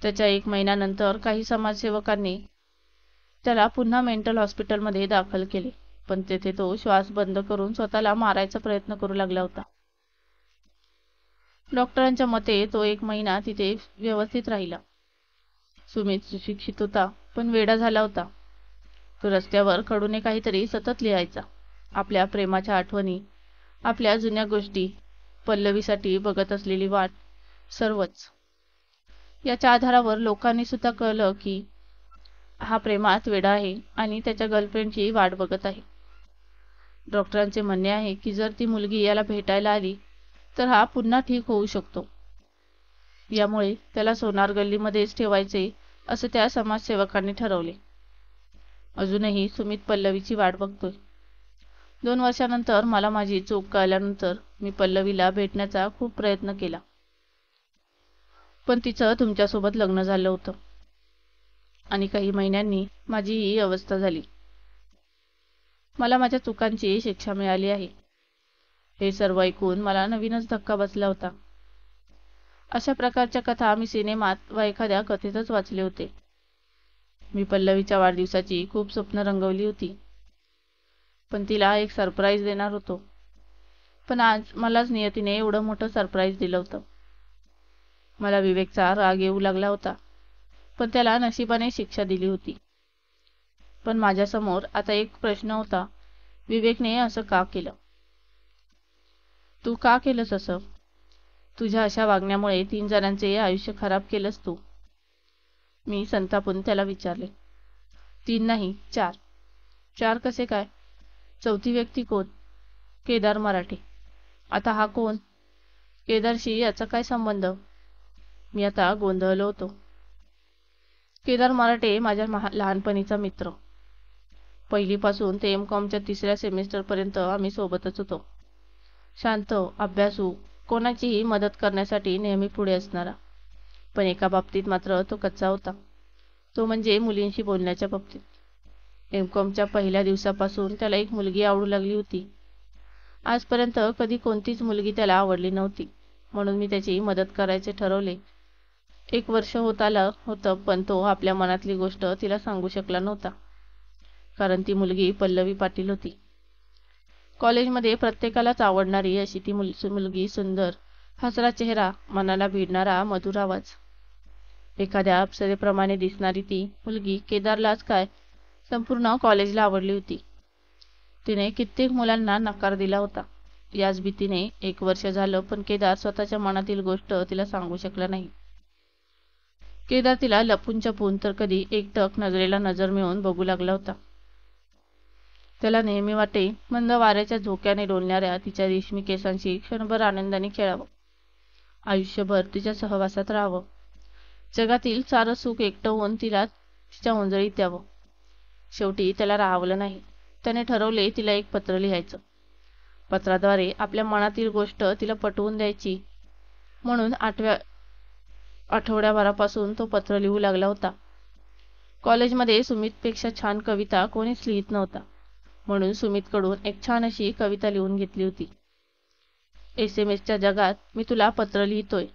त्याच्या 1 महिन्यानंतर काही समाजसेवकांनी त्याला पुन्हा मेंटल हॉस्पिटलमध्ये दाखल केले, पण तेथे तो श्वास बंद करून स्वतःला मारायचा प्रयत्न करू लागला होता. डॉक्टरांच्या मते तो 1 महिना तिथे व्यवस्थित राहिला. सुमित सुशिक्षित होता, पण वेडा झाला होता. तो रस्त्यावर खडूने काहीतरी सतत लिहायचा. आपल्या प्रेमाच्या आठवणी, आपल्या जुन्या गोष्टी, पल्लवीसाठी बघत असलेली वाट, सर्वच. याच्या आधारावर लोकांनी सुद्धा कळलं की हा प्रेमात वेडा आहे आणि त्याच्या गर्लफ्रेंडची वाट बघत आहे. डॉक्टरांचे म्हणणे आहे की जर ती मुलगी याला भेटायला आली तर हा पुन्हा ठीक होऊ शकतो. यामुळे त्याला सोनार गल्लीमध्येच ठेवायचे असे त्या समाजसेवकांनी ठरवले. अजूनही सुमित पल्लवीची वाट बघतोय. 2 वर्षानंतर मला माझी चूक कळल्यानंतर मी पल्लवीला भेटण्याचा खूप प्रयत्न केला. पण तिचं तुमच्यासोबत लग्न झालं होतं आणि काही महिन्यांनी माझी ही अवस्था झाली. मला माझ्या चुकांची शिक्षा मिळाली आहे. हे सर्व ऐकून मला नवीनच धक्का बसला होता. अशा प्रकारच्या कथा मी सिनेमात व एखाद्या कथेतच वाचले होते. मी पल्लवीच्या वाढदिवसाची खूप स्वप्न रंगवली होती, पण तिला एक सरप्राईज देणार होतो. पण आज मलाच नियतीने एवढं मोठं सरप्राईज दिलं होतं. मला विवेकचा राग येऊ लागला होता, पण त्याला नशिबाने शिक्षा दिली होती. पण माझ्यासमोर आता एक प्रश्न होता, विवेकने असं का केलं? तू का केलंस असं? तुझ्या अशा वागण्यामुळे 3 जणांचे आयुष्य खराब केलंस तू. मी संतापून त्याला विचारले. 3 नाही 4. 4 कसे काय? 4थी व्यक्ती कोण? केदार मराठे. आता हा कोण? केदारशी याचा काय संबंध? मी आता गोंधळलो होतो. केदार मराठे माझ्या लहानपणीचा मित्र. पहिलीपासून ते M.Com.च्या 3ऱ्या सेमिस्टरपर्यंत आम्ही सोबतच होतो. शांत, अभ्यासू, कोणाचीही मदत करण्यासाठी नेहमी पुढे असणारा. पण एका बाबतीत मात्र तो कच्चा होता. तो म्हणजे मुलींशी बोलण्याच्या बाबतीत. M.Com.च्या पहिल्या दिवसापासून त्याला एक मुलगी आवडू लागली होती. आजपर्यंत कधी कोणतीच मुलगी त्याला आवडली नव्हती, म्हणून मी त्याची मदत करायचे ठरवले. 1 वर्ष होत आलं होतं, पण तो आपल्या मनातली गोष्ट तिला सांगू शकला नव्हता. कारण ती मुलगी पल्लवी पाटील होती. कॉलेजमध्ये प्रत्येकालाच आवडणारी अशी ती मुलगी, सुंदर, हसरा चेहरा, मनाला भिडणारा मधुर आवाज. एखाद्या अप्सरेप्रमाणे दिसणारी ती मुलगी केदारलाच काय, संपूर्ण कॉलेजला आवडली होती. तिने कित्येक मुलांना नकार दिला होता. याच भीतीने 1 वर्ष झालं, पण केदार स्वतःच्या मनातील गोष्ट तिला सांगू शकला नाही. केदार तिला लपून छपून तर कधी एकटक नजरेला नजर मिळवून बघू लागला होता. त्याला नेहमी वाटे मंद वाऱ्याच्या झोक्याने डोलणाऱ्या तिच्या रेशमी केसांशी क्षणभर आनंदाने खेळावं, आयुष्यभर तिच्या सहवासात राहावं, जगातील सारं सुख एकटं होऊन तिला तिच्या ओंजळीत द्यावं. शेवटी त्याला राहावलं नाही. त्याने ठरवले तिला एक पत्र लिहायचं. पत्राद्वारे आपल्या मनातील गोष्ट तिला पटवून द्यायची. म्हणून आठवड्याभरापासून तो पत्र लिहू लागला होता. कॉलेजमध्ये सुमितपेक्षा छान कविता कोणीच लिहित नव्हता, म्हणून सुमितकडून एक छान अशी कविता लिहून घेतली होती. SMS-च्या जगात मी तुला पत्र लिहितोय.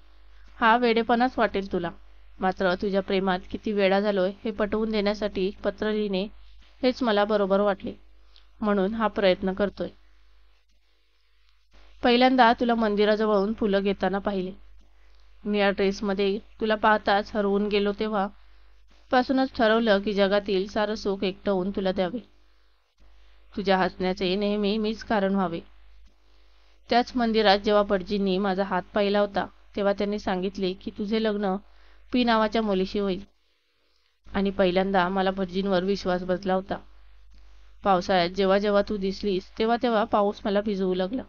हा वेडेपणाच वाटेल तुला, मात्र तुझ्या प्रेमात किती वेडा झालोय हे पटवून देण्यासाठी पत्र लिहिणे हेच मला बरोबर वाटले, म्हणून हा प्रयत्न करतोय. पहिल्यांदा तुला मंदिराजवळून फुलं घेताना पाहिले. निळ्या ड्रेसमध्ये तुला पाहताच हरवून गेलो तेव्हा पासूनच ठरवलं की जगातील सारं सुख एकटवून तुला द्यावे. तुझ्या हसण्याचे नेहमी मीच कारण व्हावे. त्याच मंदिरात जेव्हा भटजींनी माझा हात पाहिला होता तेव्हा त्यांनी सांगितले की तुझे लग्न पी नावाच्या मुलीशी होईल. आणि पहिल्यांदा मला भटजींवर विश्वास बसला होता. पावसाळ्यात जेव्हा जेव्हा तू दिसलीस तेव्हा तेव्हा पाऊस मला भिजवू लागला.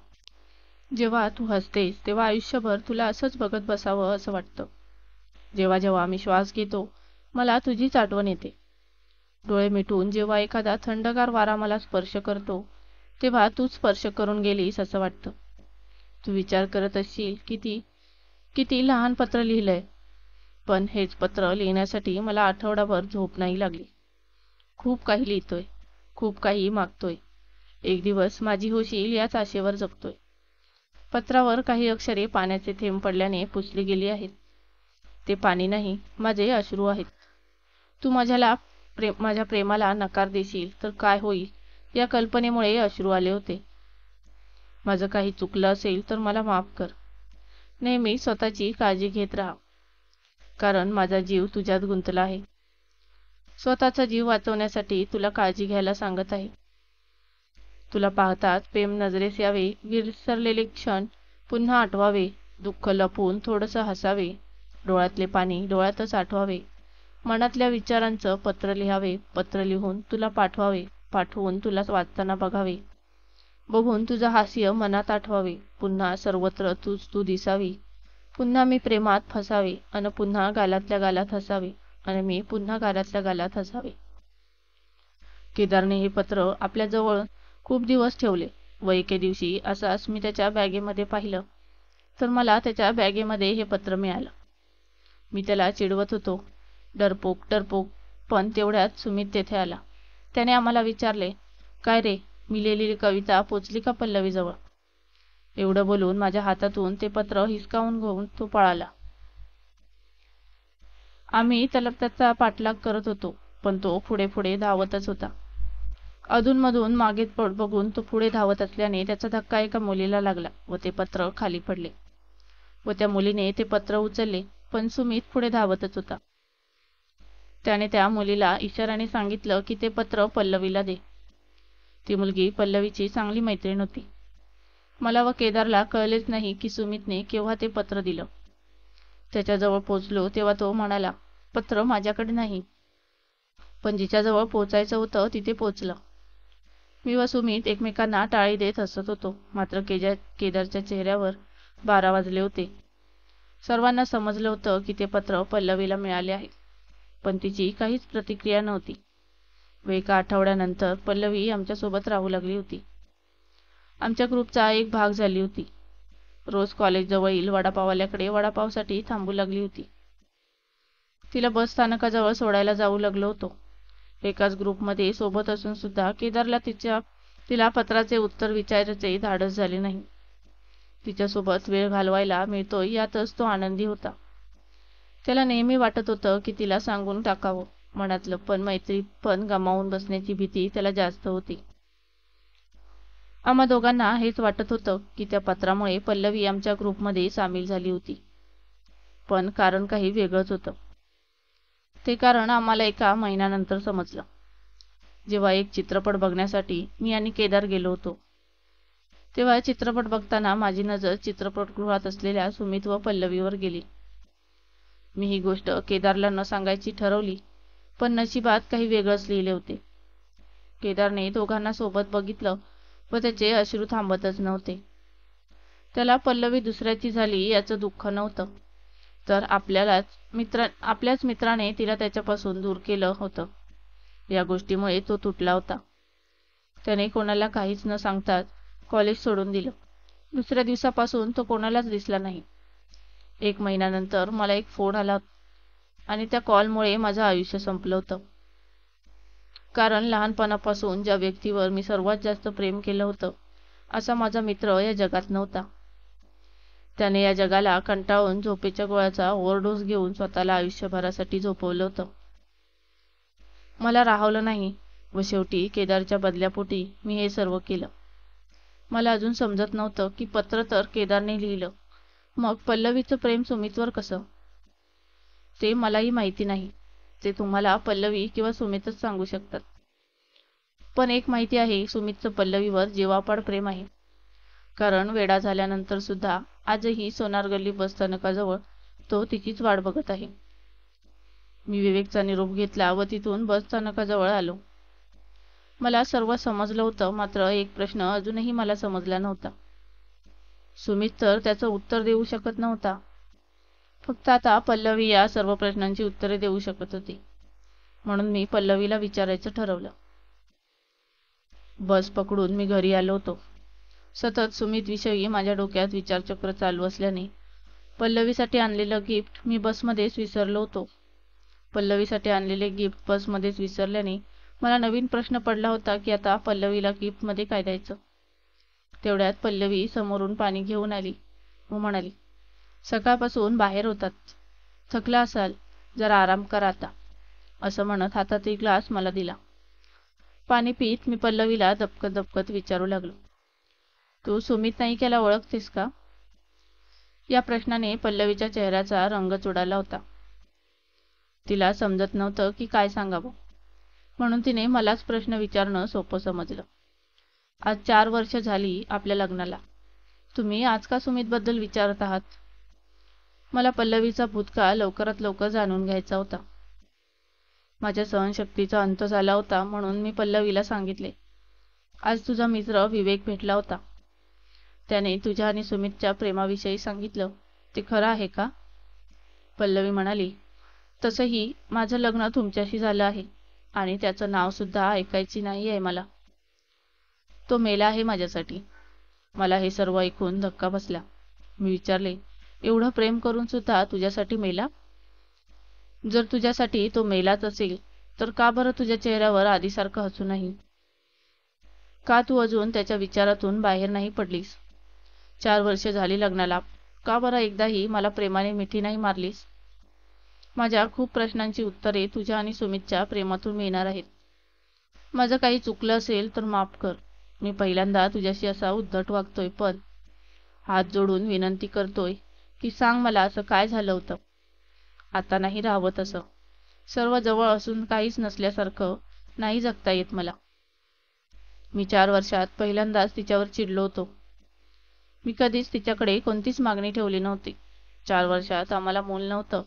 जेव्हा तू हसतेस तेव्हा आयुष्यभर तुला असंच बघत बसावं असं वाटतं. जेव्हा जेव्हा मी श्वास घेतो मला तुझीच आठवण येते. डोळे मिटून जेव्हा एखादा थंडगार वारा मला स्पर्श करतो तेव्हा तूच स्पर्श करून गेलीस असं वाटतं. तू विचार करत असशील किती किती लहान पत्र लिहिलंय, पण हेच पत्र लिहिण्यासाठी मला आठवडाभर झोप नाही लागली. खूप काही लिहितोय, खूप काही मागतोय. एक दिवस माझी होश येईल याच आशेवर जगतोय. पत्रावर काही अक्षरे पाण्याचे थेंब पडल्याने पुसली गेली आहेत. ते पाणी नाही, माझे अश्रू आहेत. तू माझ्या प्रेमाला नकार देशील तर काय होईल या कल्पनेमुळे अश्रू आले होते. माझं काही चुकलं असेल तर मला माफ कर. नेहमी स्वतःची काळजी घेत राहा, कारण माझा जीव तुझ्यात गुंतला आहे. स्वतःचा जीव वाचवण्यासाठी तुला काळजी घ्यायला सांगत आहे. तुला पाहताच प्रेम नजरेस यावे, विसरलेले क्षण पुन्हा आठवावे, दुःख लपवून थोडंसं हसावे, डोळ्यातले पाणी डोळ्यातच आठवावे, मनातल्या विचारांचं पत्र लिहावे, पत्र लिहून तुला पाठवावे, पाठवून तुला वाचताना बघावे, बघून तुझं हास्य मनात आठवावे, पुन्हा सर्वत्र तूच तू दिसावी, पुन्हा मी प्रेमात फसावे आणि पुन्हा गालातल्या गालात हसावे आणि मी पुन्हा गालातल्या गालात हसावे. केदारने हे पत्र आपल्याजवळ खूप दिवस ठेवले व एके दिवशी असाच मी त्याच्या बॅगेमध्ये पाहिलं तर मला त्याच्या बॅगेमध्ये हे पत्र मिळालं. मी त्याला चिडवत होतो, डरपोक डरपोक, पण तेवढ्यात सुमित तेथे आला. त्याने आम्हाला विचारले, काय रे, मी लिहिलेली कविता पोचली का पल्लवीजवळ? एवढं बोलून माझ्या हातातून ते पत्र हिसकावून घेऊन तो पळाला. आम्ही त्याचा पाठलाग करत होतो, पण तो पुढे पुढे धावतच होता. अधूनमधून मागे बघून तो पुढे धावत असल्याने त्याचा धक्का एका मुलीला लागला व ते पत्र खाली पडले व त्या मुलीने ते पत्र उचलले, पण सुमित पुढे धावतच होता. त्याने त्या मुलीला इशाऱ्याने सांगितलं की ते पत्र पल्लवीला दे. ती मुलगी पल्लवीची चांगली मैत्रीण होती. मला व केदारला कळलेच नाही की सुमितने केव्हा ते पत्र दिलं. त्याच्याजवळ पोचलो तेव्हा तो म्हणाला, पत्र माझ्याकडे नाही, पण जिच्याजवळ पोचायचं होतं तिथे पोचलं. मी व सुमित एकमेकांना टाळी देत हसत होतो. मात्र केदारच्या चेहऱ्यावर 12 वाजले होते. सर्वांना समजलं होतं की ते पत्र पल्लवीला मिळाले आहे, पण तिची काहीच प्रतिक्रिया नव्हती. व एका आठवड्यानंतर पल्लवी आमच्यासोबत राहू लागली होती. आमच्या ग्रुपचा एक भाग झाली होती. रोज कॉलेजजवळील वडापाववाल्याकडे वडापावसाठी थांबू लागली होती. तिला बस स्थानकाजवळ सोडायला जाऊ लागलो होतो. एकाच ग्रुपमध्ये सोबत असून सुद्धा केदारला तिला पत्राचे उत्तर विचारायचे धाडस झाले नाही. तिच्यासोबत वेळ घालवायला मिळतोय यातच तो आनंदी होता. त्याला नेहमी वाटत होतं की तिला सांगून टाकावं मनातलं, पण मैत्री पण गमावून बसण्याची भीती त्याला जास्त होती. आम्हा दोघांना हेच वाटत होतं की त्या पत्रामुळे पल्लवी आमच्या ग्रुपमध्ये सामील झाली होती, पण कारण काही वेगळंच होतं. ते कारण आम्हाला एका महिन्यानंतर समजलं, जेव्हा एक चित्रपट बघण्यासाठी मी आणि केदार गेलो होतो. तेव्हा चित्रपट बघताना माझी नजर चित्रपटगृहात असलेल्या सुमित व पल्लवीवर गेली. मी ही गोष्ट केदारला न सांगायची ठरवली, पण नशिबात काही वेगळंच लिहिले होते. केदारने दोघांना सोबत बघितलं व त्याचे अश्रू थांबतच नव्हते. त्याला पल्लवी दुसऱ्याची झाली याचं दुःख नव्हतं, तर आपल्याच मित्राने तिला त्याच्यापासून दूर केलं होतं या गोष्टीमुळे तो तुटला होता. त्याने कोणाला काहीच न सांगताच कॉलेज सोडून दिलं. दुसऱ्या दिवसापासून तो कोणालाच दिसला नाही. 1 महिन्यानंतर मला एक फोन आला आणि त्या कॉलमुळे माझं आयुष्य संपलं होतं. कारण लहानपणापासून ज्या व्यक्तीवर मी सर्वात जास्त प्रेम केलं होतं असा माझा मित्र या जगात नव्हता. त्याने या जगाला कंटाळून झोपेच्या गोळ्याचा ओव्हरडोस घेऊन स्वतःला आयुष्यभरासाठी झोपवलं होतं. मला राहवलं नाही व शेवटी केदारच्या बदल्यापोटी मी हे सर्व केलं. मला अजून समजत नव्हतं की पत्र तर केदारने लिहिलं, मग पल्लवीचं प्रेम सुमितवर कसं? ते मलाही माहिती नाही. ते तुम्हाला पल्लवी किंवा सुमितच सांगू शकतात. पण एक माहिती आहे, सुमितचं पल्लवीवर जीवापाड प्रेम आहे. कारण वेडा झाल्यानंतर सुद्धा आजही सोनार गल्ली बस स्थानकाजवळ तो तिचीच वाट बघत आहे. मी विवेकचा निरोप घेतला व तिथून बस स्थानकाजवळ आलो. मला सर्व समजलं होतं, मात्र एक प्रश्न अजूनही मला समजला नव्हता. सुमित तर त्याचं उत्तर देऊ शकत नव्हता. फक्त आता पल्लवी या सर्व प्रश्नांची उत्तरे देऊ शकत होती. म्हणून मी पल्लवीला विचारायचं ठरवलं. बस पकडून मी घरी आलो होतो. सतत सुमितविषयी माझ्या डोक्यात विचारचक्र चालू असल्याने पल्लवीसाठी आणलेलं गिफ्ट मी बसमध्येच विसरलो होतो. पल्लवीसाठी आणलेले गिफ्ट बसमध्येच विसरल्याने मला नवीन प्रश्न पडला होता की आता पल्लवीला गिफ्टमध्ये काय द्यायचं. तेवढ्यात पल्लवी समोरून पाणी घेऊन आली व म्हणाली, सकाळपासून बाहेर होतात, थकला असाल, जरा आराम करा आता, असं म्हणत हातातील ग्लास मला दिला. पाणी पीत मी पल्लवीला दबकत दबकत विचारू लागलो, तू सुमित नाईकला ओळखतेस का? या प्रश्नाने पल्लवीच्या चेहऱ्याचा रंगच उडाला होता. तिला समजत नव्हतं की काय सांगावं, म्हणून तिने मलाच प्रश्न विचारणं सोपं समजलं. आज 4 वर्ष झाली आपल्या लग्नाला. तुम्ही आज का सुमितबद्दल विचारत आहात? मला पल्लवीचा भूतकाळ लवकरात लवकर जाणून घ्यायचा होता. माझ्या सहनशक्तीचा अंत झाला होता, म्हणून मी पल्लवीला सांगितले, आज तुझा मित्र विवेक भेटला होता. त्याने तुझ्या आणि सुमितच्या प्रेमाविषयी सांगितलं, ते खरं आहे का? पल्लवी म्हणाली, तसंही माझं लग्न तुमच्याशी झालं आहे आणि त्याचं नाव सुद्धा ऐकायची नाही आहे मला. तो मेला आहे माझ्यासाठी. मला हे सर्व ऐकून धक्का बसला. मी विचारले, एवढं प्रेम करून सुद्धा तुझ्यासाठी मेला? जर तुझ्यासाठी तो मेलाच असेल तर का बरं तुझ्या चेहऱ्यावर आधीसारखं हसू नाही? का तू अजून त्याच्या विचारातून बाहेर नाही पडलीस? 4 वर्ष झाली लग्नाला, का बरं एकदाही मला प्रेमाने मिठी नाही मारलीस? माझ्या खूप प्रश्नांची उत्तरे तुझ्या आणि सुमितच्या प्रेमातून मिळणार आहेत. माझं काही चुकलं असेल तर माफ कर. मी पहिल्यांदा तुझ्याशी असा उद्धट वागतोय, पण हात जोडून विनंती करतोय की सांग मला असं काय झालं होतं. आता नाही राहावं तसं. सर्व जवळ असून काहीच नसल्यासारखं नाही जगता येत मला. मी 4 वर्षात पहिल्यांदाच तिच्यावर चिडलो होतो. मी कधीच तिच्याकडे कोणतीच मागणी ठेवली नव्हती. 4 वर्षात आम्हाला मूल नव्हतं.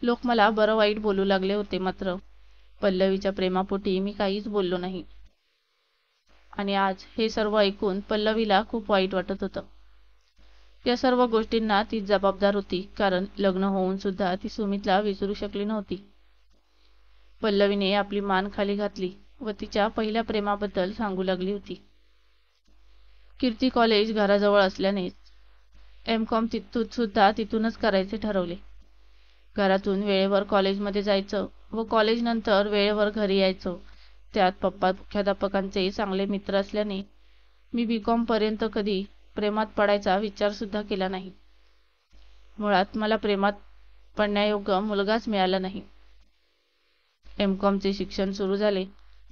लोक मला बरं वाईट बोलू लागले होते, मात्र पल्लवीच्या प्रेमापोटी मी काहीच बोललो नाही. आणि आज हे सर्व ऐकून पल्लवीला खूप वाईट वाटत होतं. या सर्व गोष्टींना ती जबाबदार होती, कारण लग्न होऊन सुद्धा ती सुमितला विसरू शकली नव्हती. पल्लवीने आपली मान खाली घातली व तिच्या पहिल्या प्रेमाबद्दल सांगू लागली होती. कीर्ती कॉलेज घराजवळ असल्याने M.Com तिथूनच करायचे ठरवले. घरातून वेळेवर कॉलेजमध्ये जायचं व कॉलेजनंतर वेळेवर घरी यायचं. त्यात पप्पा मुख्याध्यापकांचे चांगले मित्र असल्याने मी B.Com पर्यंत कधी प्रेमात पडायचा विचार सुद्धा केला नाही. मुळात मला प्रेमात पडण्यायोग्य मुलगाच मिळाला नाही. M.Com शिक्षण सुरू झाले.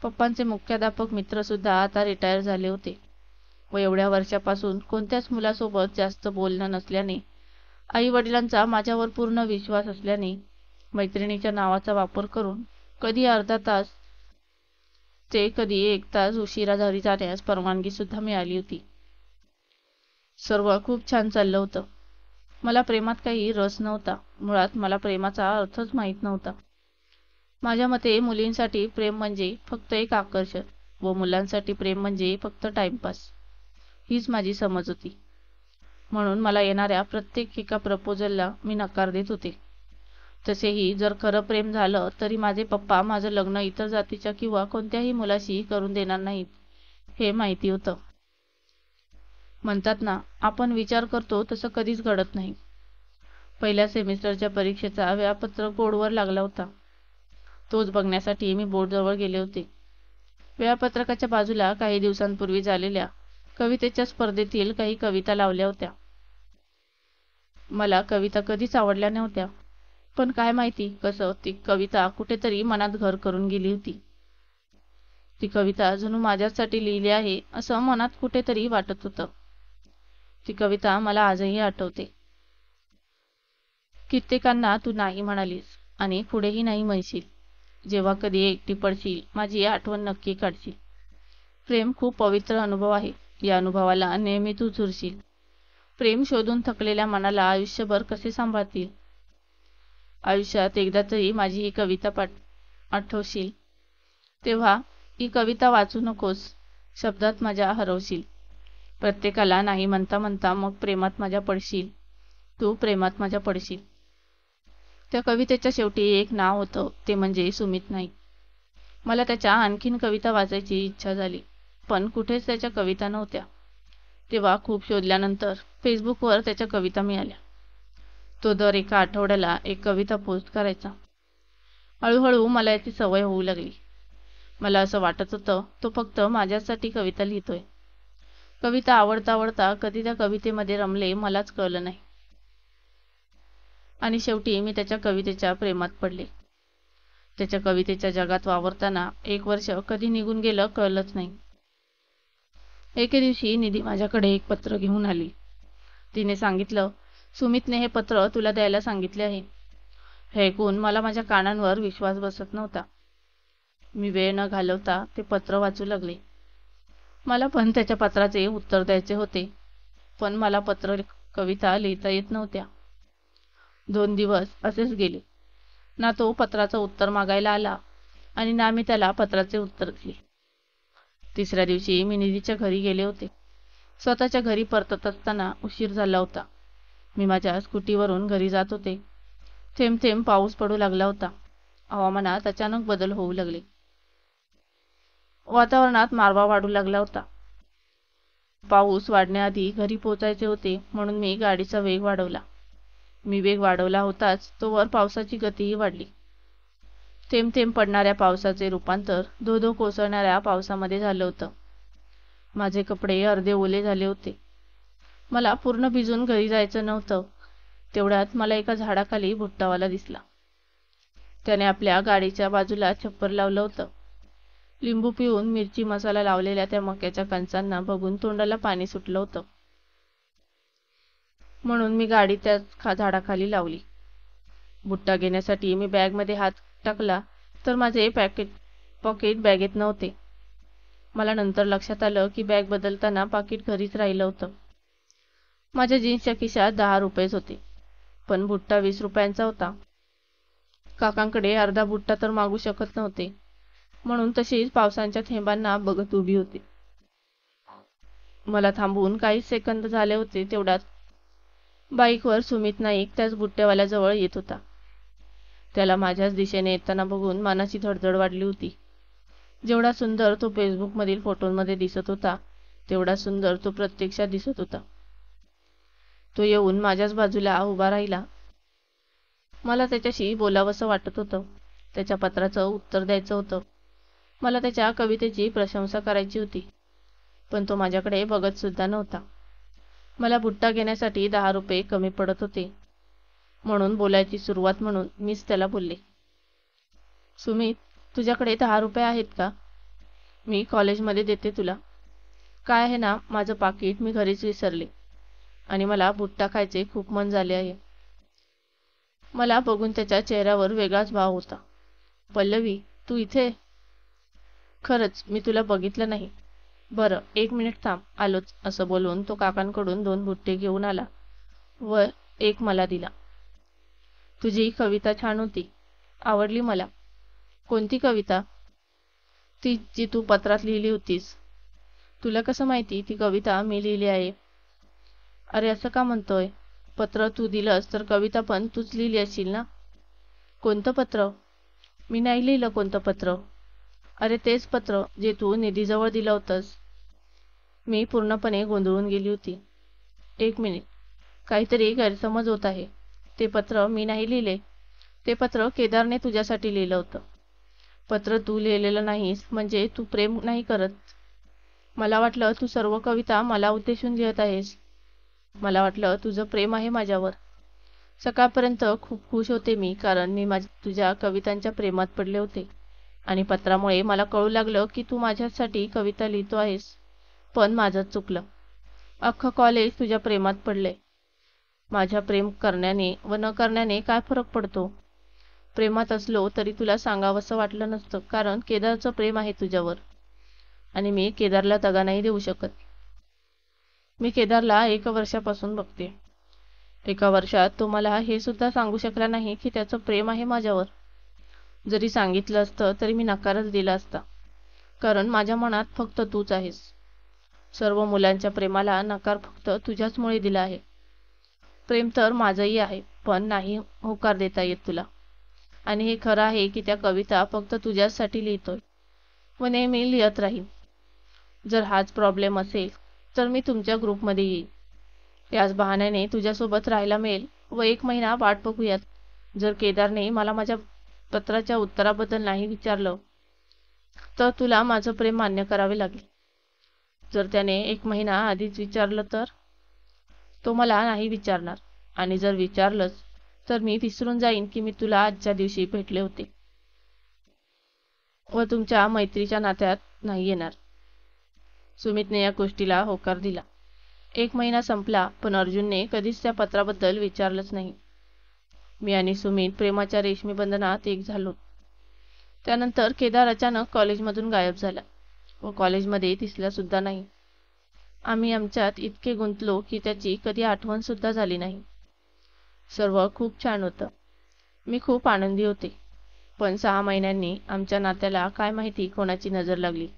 पप्पांचे मुख्याध्यापक मित्र सुद्धा आता रिटायर झाले होते व एवढ्या वर्षापासून कोणत्याच मुलासोबत जास्त बोलणं नसल्याने, आई वडिलांचा माझ्यावर पूर्ण विश्वास असल्याने मैत्रिणीच्या नावाचा वापर करून कधी अर्धा तास ते कधी 1 तास उशिरा घरी जाण्यास परवानगी सुद्धा मिळाली होती. सर्व खूप छान चाललं होतं. मला प्रेमात काही रस नव्हता. मुळात मला प्रेमाचा अर्थच माहीत नव्हता. माझ्या मते मुलींसाठी प्रेम म्हणजे फक्त एक आकर्षण व मुलांसाठी प्रेम म्हणजे फक्त टाइमपास, हीच माझी समज होती. म्हणून मला येणाऱ्या प्रत्येक एका प्रपोजलला मी नकार देत होते. तसेही जर खरं प्रेम झालं तरी माझे पप्पा माझं लग्न इतर जातीच्या किंवा कोणत्याही मुलाशी करून देणार नाहीत, हे माहिती होतं. म्हणतात ना, आपण विचार करतो तसं कधीच घडत नाही. पहिल्या सेमिस्टरच्या परीक्षेचा वेळापत्रक बोर्डवर लागला होता. तोच बघण्यासाठी मी बोर्डजवळ गेले होते. वेळापत्रकाच्या बाजूला काही दिवसांपूर्वी झालेल्या कवितेच्या स्पर्धेतील काही कविता लावल्या होत्या. मला कविता कधीच आवडल्या नव्हत्या, पण काय माहिती कसं ती कविता कुठेतरी मनात घर करून गेली होती. ती कविता जणू माझ्यासाठी लिहिली आहे असं मनात कुठेतरी वाटत होतं. ती कविता मला आजही आठवते. कित्येकांना तू नाही म्हणालीस आणि पुढेही नाही म्हणशील. जेव्हा कधी एकटी पडशील माझी आठवण नक्की काढशील. प्रेम खूप पवित्र अनुभव आहे. या अनुभवाला नेहमी तू झुरशील. प्रेम शोधून थकलेल्या मनाला आयुष्यभर कसे सांभाळतील. आयुष्यात एकदा तरी माझी ही कविता आठवशील तेव्हा ही कविता वाचू नकोस, शब्दात माझ्या हरवशील. प्रत्येकाला नाही म्हणता म्हणता मग प्रेमात माझ्या पडशील. तू प्रेमात माझ्या पडशील. त्या कवितेच्या शेवटी एक नाव होतं, ते म्हणजे सुमित नाईक. मला त्याच्या आणखीन कविता वाचायची इच्छा झाली, पण कुठेच त्याच्या कविता नव्हत्या. तेव्हा खूप शोधल्यानंतर फेसबुकवर त्याच्या कविता मिळाल्या. तो दर एका आठवड्याला एक कविता पोस्ट करायचा. हळूहळू मला याची सवय होऊ लागली. मला असं वाटत होतं तो फक्त माझ्यासाठी कविता लिहितोय. कविता आवडता आवडता कधी त्या कवितेमध्ये रमले मलाच कळलं नाही. आणि शेवटी मी त्याच्या कवितेच्या प्रेमात पडले. त्याच्या कवितेच्या जगात वावरताना 1 वर्ष कधी निघून गेलं कळलंच नाही. एके दिवशी निधी माझ्याकडे एक पत्र घेऊन आली. तिने सांगितलं, सुमितने हे पत्र तुला द्यायला सांगितले आहे. हे ऐकून मला माझ्या कानांवर विश्वास बसत नव्हता. मी वेळ न घालवता ते पत्र वाचू लागले. मला पण त्याच्या पत्राचे उत्तर द्यायचे होते, पण मला कविता लिहिता येत नव्हत्या. 2 दिवस असेच गेले. ना तो पत्राचं उत्तर मागायला आला आणि ना मी त्याला पत्राचे उत्तर दिले. 3ऱ्या दिवशी मी निधीच्या घरी गेले होते. स्वतःच्या घरी परतत असताना उशीर झाला होता. मी माझ्या स्कूटीवरून घरी जात होते. थेंब थेंब पाऊस पडू लागला होता. हवामानात अचानक बदल होऊ लागले. वातावरणात मारवा वाढू लागला होता. पाऊस वाढण्याआधी घरी पोहोचायचे होते म्हणून मी गाडीचा वेग वाढवला. मी वेग वाढवला होताच तोवर पावसाची गतीही वाढली. थेंब थेंब पडणाऱ्या पावसाचे रूपांतर धो धो कोसळणाऱ्या पावसामध्ये झालं होतं. माझे कपडे अर्धे ओले झाले होते. मला पूर्ण भिजून घरी जायचं नव्हतं. तेवढ्यात मला एका झाडाखाली भुट्टावाला दिसला. त्याने आपल्या गाडीच्या बाजूला छप्पर लावलं होतं. लिंबू पिऊन मिरची मसाला लावलेल्या त्या मक्याच्या कणसांना बघून तोंडाला पाणी सुटलं होतं. म्हणून मी गाडी त्या झाडाखाली लावली. भुट्टा घेण्यासाठी मी बॅगमध्ये हात टाकला तर माझे पॉकेट बॅगेत नव्हते. मला नंतर लक्षात आलं की बॅग बदलताना पाकीट घरीच राहिलं होतं. माझ्या जीन्सच्या खिशात 10 रुपयेच होते, पण भुट्टा 20 रुपयांचा होता. काकांकडे अर्धा भुट्टा तर मागू शकत नव्हते, म्हणून तशीच पावसाच्या थेंबांना बघत उभी होती. मला थांबून काही सेकंद झाले होते. तेवढ्यात बाईकवर सुमित नाईक त्याच भुट्ट्यावाल्याजवळ येत होता. त्याला माझ्याच दिशेने येताना बघून मनाची धडधड वाढली होती. जेवढा सुंदर तो फेसबुकमधील फोटोंमध्ये दिसत होता, तेवढा सुंदर तो प्रत्यक्षात दिसत होता. तो येऊन माझ्याच बाजूला उभा राहिला. मला त्याच्याशी बोलावंसं वाटत होतं. त्याच्या पत्राचं उत्तर द्यायचं होतं. मला त्याच्या कवितेची प्रशंसा करायची होती, पण तो माझ्याकडे बघत सुद्धा नव्हता. मला भुट्टा घेण्यासाठी 10 रुपये कमी पडत होते, म्हणून बोलायची सुरुवात म्हणून मीच त्याला बोलले, सुमित, तुझ्याकडे 10 रुपये आहेत का? मी कॉलेजमध्ये देते तुला. काय आहे ना, माझं पाकीट मी घरीच विसरले आणि मला भुट्टा खायचे खूप मन झाले आहे. मला बघून त्याच्या चेहऱ्यावर वेगळाच भाव होता. पल्लवी, तू इथे? खरंच मी तुला बघितलं नाही. बरं, 1 मिनिट थांब, आलोच, असं बोलून तो काकांकडून 2 भुट्टे घेऊन आला व एक मला दिला. तुझी कविता छान होती, आवडली मला. कोणती कविता? ती जी तू पत्रात लिहिली होतीस. तुला कसं माहिती ती कविता मी लिहिली आहे? अरे असं का म्हणतोय? पत्र तू दिलंस तर कविता पण तूच लिहिली असशील ना? कोणतं पत्र? मी नाही लिहिलं कोणतं पत्र. अरे तेच पत्र जे तू निधीजवळ दिलं होतंस. मी पूर्णपणे गोंधळून गेली होती. 1 मिनिट, काहीतरी गैरसमज होत आहे. ते पत्र मी नाही लिहिले. ते पत्र केदारने तुझ्यासाठी लिहिलं होतं. पत्र तू लिहिलेलं नाहीस म्हणजे तू प्रेम नाही करत. मला वाटलं तू सर्व कविता मला उद्देशून लिहत आहेस. मला वाटलं तुझं प्रेम आहे माझ्यावर. सकाळपर्यंत खूप खुश होते मी, कारण मी तुझ्या कवितांच्या प्रेमात पडले होते. आणि पत्रामुळे मला कळू लागलं की तू माझ्यासाठी कविता लिहितो आहेस. पण माझंच चुकलं. अख्खं कॉलेज तुझ्या प्रेमात पडले. माझ्या प्रेम करण्याने व न करण्याने काय फरक पडतो? प्रेमात असलो तरी तुला सांगावंसं वाटलं नसतं, कारण केदारचं प्रेम आहे तुझ्यावर आणि मी केदारला दगा नाही देऊ शकत. मी केदारला 1 वर्षापासून बघते. 1 वर्षात तो मला हे सुद्धा सांगू शकला नाही की त्याचं प्रेम आहे माझ्यावर. जरी सांगितलं असतं तरी मी नकारच दिला असता, कारण माझ्या मनात फक्त तूच आहेस. सर्व मुलांच्या प्रेमाला नकार फक्त तुझ्याचमुळे दिला आहे. प्रेम तर माझंही आहे, पण नाही होकार देता येत तुला. आणि हे खरं आहे की त्या कविता फक्त तुझ्यासाठी लिहितोय व नेहमी लिहत राहीन. जर हाच प्रॉब्लेम असेल तर मी तुमच्या ग्रुपमध्ये येईन. याच बहाण्याने तुझ्यासोबत राहायला मिळेल व 1 महिना वाट बघूयात. जर केदारने मला माझ्या पत्राच्या उत्तराबद्दल नाही विचारलं तर तुला माझं प्रेम मान्य करावे लागेल. जर त्याने 1 महिना आधीच विचारलं तर? तो मला नाही विचारणार, आणि जर विचारलंच तर मी विसरून जाईन की मी तुला आजच्या दिवशी भेटले होते व तुमच्या मैत्रीच्या नात्यात नाही येणार. सुमितने या गोष्टीला होकार दिला. 1 महिना संपला, पण अर्जुनने कधीच त्या पत्राबद्दल विचारलंच नाही. मी आणि सुमित प्रेमाच्या रेशमी बंधनात एक झालो. त्यानंतर केदार अचानक कॉलेजमधून गायब झाला व कॉलेजमध्ये दिसला सुद्धा नाही. आम्ही आमच्यात इतके गुंतलो की त्याची कधी आठवण सुद्धा झाली नाही. सर्व खूप छान होतं. मी खूप आनंदी होते. पण 6 महिन्यांनी आमच्या नात्याला काय माहिती कोणाची नजर लागली.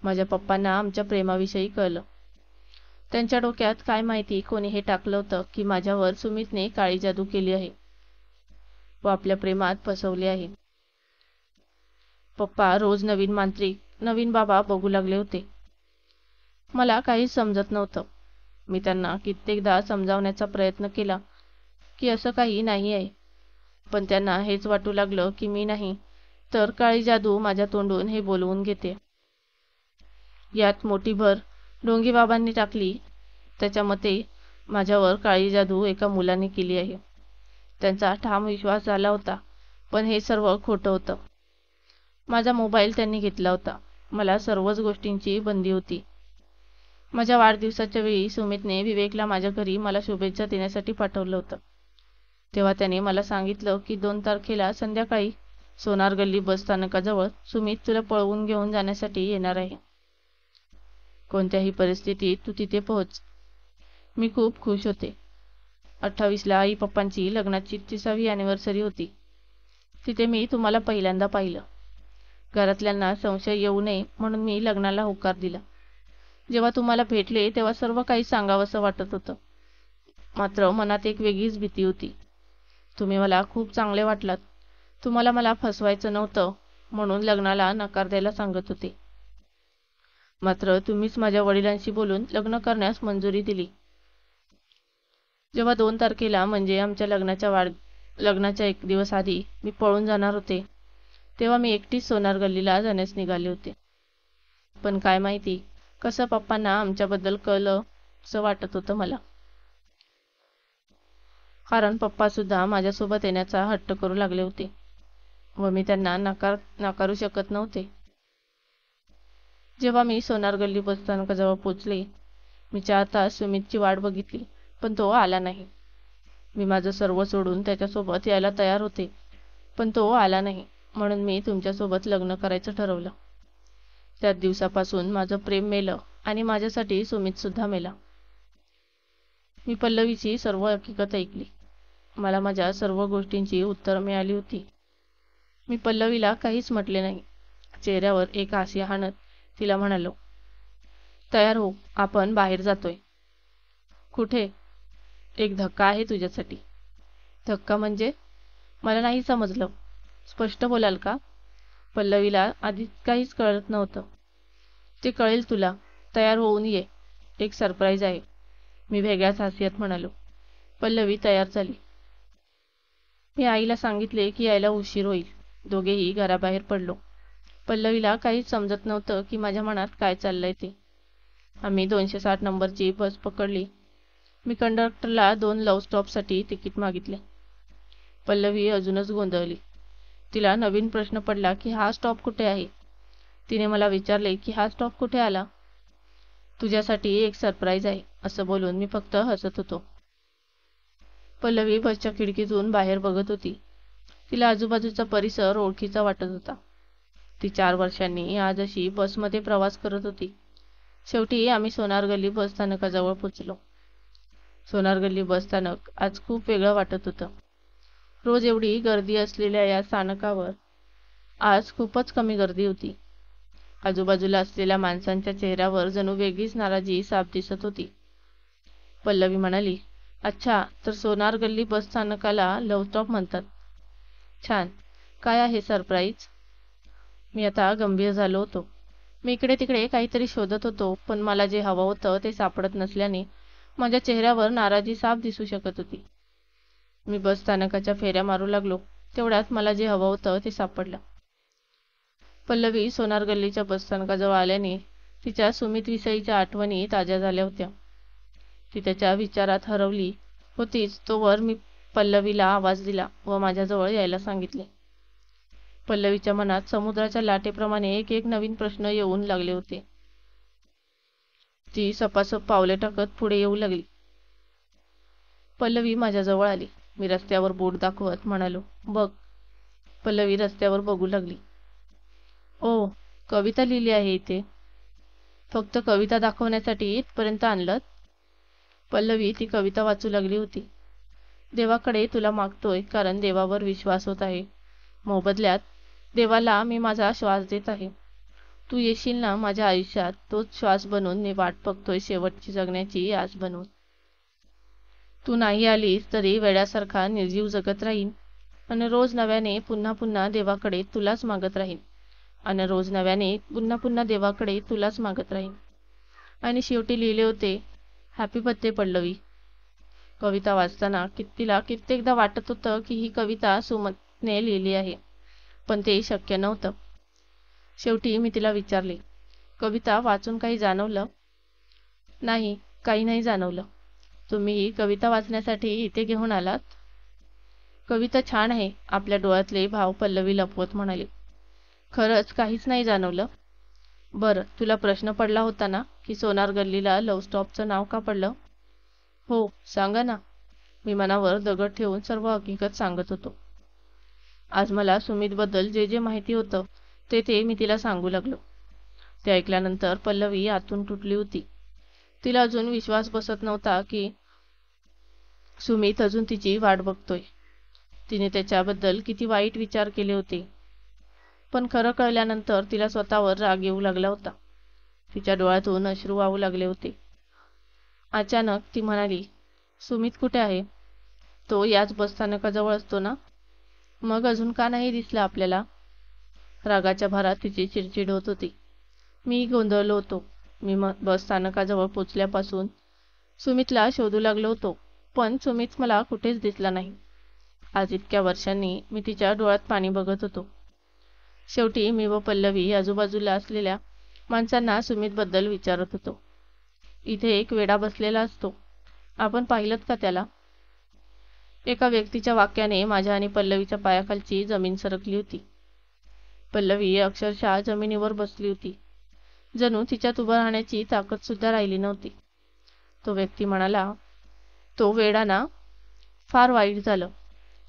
माझ्या पप्पांना आमच्या प्रेमाविषयी कळलं. त्यांच्या डोक्यात काय माहिती कोणी हे टाकलं होतं की माझ्यावर सुमितने काळी जादू केली आहे व आपल्या प्रेमात फसवले आहे. पप्पा रोज नवीन मांत्रिक, नवीन बाबा बघू लागले होते. मला काहीच समजत नव्हतं. मी त्यांना कित्येकदा समजावण्याचा प्रयत्न केला की असं काही नाही आहे, पण त्यांना हेच वाटू लागलं की मी नाही तर काळी जादू माझ्या तोंडून हे बोलवून घेते. यात मोठी भर ढोंगी बाबांनी टाकली. त्याच्या मते माझ्यावर काळी जादू एका मुलाने केली आहे. त्यांचा ठाम विश्वास झाला होता, पण हे सर्व खोटं होतं. माझा मोबाईल त्यांनी घेतला होता. मला सर्वच गोष्टींची बंदी होती. माझ्या वाढदिवसाच्या वेळी सुमितने विवेकला माझ्या घरी मला शुभेच्छा देण्यासाठी पाठवलं होतं. तेव्हा त्याने मला सांगितलं की 2 तारखेला संध्याकाळी सोनार गल्ली बस स्थानकाजवळ सुमित तुला पळवून घेऊन जाण्यासाठी येणार आहे. कोणत्याही परिस्थितीत तू तिथे पोहोच. मी खूप खुश होते. 28ला आई पप्पांची लग्नाची 30वी अॅनिव्हर्सरी होती. तिथे मी तुम्हाला पहिल्यांदा पाहिलं. घरातल्यांना संशय येऊ नये म्हणून मी लग्नाला होकार दिला. जेव्हा तुम्हाला भेटले तेव्हा सर्व काही सांगावंसं वाटत होतं, मात्र मनात एक वेगळीच भीती होती. तुम्ही मला खूप चांगले वाटलात. तुम्हाला मला फसवायचं नव्हतं म्हणून लग्नाला नकार द्यायला सांगत होते, मात्र तुम्हीच माझ्या वडिलांशी बोलून लग्न करण्यास मंजुरी दिली. जेव्हा 2 तारखेला म्हणजे आमच्या लग्नाच्या 1 दिवस आधी मी पळून जाणार होते, तेव्हा मी एकटीच सोनार गल्लीला जाण्यास निघाले होते. पण काय माहिती कसं पप्पांना आमच्याबद्दल कळलं असं वाटत होतं मला, कारण पप्पा सुद्धा माझ्यासोबत येण्याचा हट्ट करू लागले होते व मी त्यांना नाकारू शकत नव्हते. जेव्हा मी सोनार गल्ली बसस्थानकाजवळ पोचले, मी 4 तास सुमितची वाट बघितली, पण तो आला नाही. मी माझं सर्व सोडून त्याच्यासोबत यायला तयार होते, पण तो आला नाही, म्हणून मी तुमच्यासोबत लग्न करायचं ठरवलं. त्याच दिवसापासून माझं प्रेम मेलं आणि माझ्यासाठी सुमित सुद्धा मेला. मी पल्लवीची सर्व हकीकत ऐकली. मला माझ्या सर्व गोष्टींची उत्तरं मिळाली होती. मी पल्लवीला काहीच म्हटले नाही. चेहऱ्यावर एक हास्य हाणत तिला म्हणालो, तयार हो, आपण बाहेर जातोय. कुठे? एक धक्का आहे तुझ्यासाठी. धक्का म्हणजे? मला नाही समजलं. स्पष्ट बोलाल का? पल्लवीला आधीच काहीच कळत नव्हतं. ते कळेल तुला. तयार होऊन ये. एक सरप्राईज आहे. मी वेगळ्याच हास्यात म्हणालो. पल्लवी तयार झाली. मी आईला सांगितले की यायला उशीर होईल. दोघेही घराबाहेर पडलो. पल्लवीला काहीच समजत नव्हतं की माझ्या मनात काय चाललंय ते. आम्ही 260 नंबरची बस पकडली. मी कंडक्टरला 2 लव्ह स्टॉपसाठी तिकीट मागितले. पल्लवी अजूनच गोंधळली. तिला नवीन प्रश्न पडला की हा स्टॉप कुठे आहे. तिने मला विचारले की हा स्टॉप कुठे आला. तुझ्यासाठी एक सरप्राईज आहे असं बोलून मी फक्त हसत होतो. पल्लवी बसच्या खिडकीतून बाहेर बघत होती. तिला आजूबाजूचा परिसर ओळखीचा वाटत होता. ती 4 वर्षांनी आज अशी बसमध्ये प्रवास करत होती. शेवटी आम्ही सोनार गल्ली बस स्थानकाजवळ पोचलो. सोनार गल्ली बस स्थानक आज खूप वेगळं वाटत होतं. रोज एवढी गर्दी असलेल्या या स्थानकावर आज खूपच कमी गर्दी होती. आजूबाजूला असलेल्या माणसांच्या चेहऱ्यावर जणू वेगळीच नाराजी साफ दिसत होती. पल्लवी म्हणाली, अच्छा, तर सोनार गल्ली बस स्थानकाला लव्ह स्टॉप म्हणतात. छान. काय आहे सरप्राईज? मी आता गंभीर झालो होतो. मी इकडे तिकडे काहीतरी शोधत होतो, पण मला जे हवं होतं ते सापडत नसल्याने माझ्या चेहऱ्यावर नाराजी साफ दिसू शकत होती. मी बस स्थानकाच्या फेऱ्या मारू लागलो. तेवढ्यात मला जे हवं होतं ते सापडलं. पल्लवी सोनार गल्लीच्या बसस्थानकाजवळ आल्याने तिच्या सुमितविषयीच्या आठवणी ताज्या झाल्या होत्या. ती त्याच्या विचारात हरवली होतीच तोवर मी पल्लवीला आवाज दिला व माझ्याजवळ यायला सांगितले. पल्लवीच्या मनात समुद्राच्या लाटेप्रमाणे एक एक नवीन प्रश्न येऊन लागले होते. ती सपासप पावले टाकत पुढे येऊ लागली. पल्लवी माझ्याजवळ आली. मी रस्त्यावर बोट दाखवत म्हणालो, बघ. पल्लवी रस्त्यावर बघू लागली. ओ, कविता लिहिली आहे इथे. फक्त कविता दाखवण्यासाठी इथपर्यंत आणलं? पल्लवी ती कविता वाचू लागली होती. देवाकडे तुला मागतोय कारण देवावर विश्वास होत आहे. मोबदल्यात देवाला मी माझा श्वास देत आहे. तू येशील ना माझ्या आयुष्यात, तोच श्वास बनून मी वाट बघतोय शेवटची जगण्याची आस बनून. तू नाही आलीस तरी वेड्यासारखा निर्जीव जगत राहीन आणि रोज नव्याने पुन्हा पुन्हा देवाकडे तुलाच मागत राहीन आणि रोज नव्याने पुन्हा पुन्हा देवाकडे तुलाच मागत राहीन. आणि शेवटी लिहिले होते, हॅपी बर्थडे पल्लवी. कविता वाचताना तिला कित्येकदा वाटत होतं की ही कविता सुमनने लिहिली आहे, पण ते शक्य नव्हतं. शेवटी मी तिला विचारले, कविता वाचून काही जाणवलं? नाही, काही नाही जाणवलं. तुम्ही ही कविता वाचण्यासाठी इथे घेऊन आलात? कविता छान आहे, आपल्या डोळ्यातले भाव पल्लवी लपवत म्हणाली. खरंच काहीच नाही जाणवलं? बरं, तुला प्रश्न पडला होता ना की सोनार गल्लीला लव्ह स्टॉपचं नाव का पडलं? हो, सांगा ना. मी मनावर दगड ठेवून सर्व हकीकत सांगत होतो. आज मला सुमितबद्दल जे जे माहिती होतं ते मी तिला सांगू लागलो. ते ऐकल्यानंतर पल्लवी आतून तुटली होती. तिला अजून विश्वास बसत नव्हता की सुमित अजून तिची वाट बघतोय. तिने त्याच्याबद्दल किती वाईट विचार केले होते. पण खरं कळल्यानंतर तिला स्वतःवर राग येऊ लागला होता. तिच्या डोळ्यातून अश्रू वाहू लागले होते. अचानक ती म्हणाली, सुमित कुठे आहे? तो याच बसस्थानकाजवळ असतो ना? मग अजून का नाही दिसला आपल्याला? रागाच्या भरात तिची चिडचिड होत होती. मी गोंधळलो होतो. मी बस स्थानकाजवळ पोचल्यापासून सुमितला शोधू लागलो होतो, पण सुमित मला कुठेच दिसला नाही. आज इतक्या वर्षांनी मी तिच्या डोळ्यात पाणी बघत होतो. शेवटी मी व पल्लवी आजूबाजूला असलेल्या माणसांना सुमितबद्दल विचारत होतो. इथे एक वेडा बसलेला असतो, आपण पाहिलंत का त्याला? एका व्यक्तीच्या वाक्याने माझ्या आणि पल्लवीच्या पायाखालची जमीन सरकली होती. पल्लवी अक्षरशः जमिनीवर बसली होती. जणू तिच्यात उभं राहण्याची ताकद सुद्धा राहिली नव्हती. तो व्यक्ती म्हणाला, तो वेडा ना? फार वाईट झालं.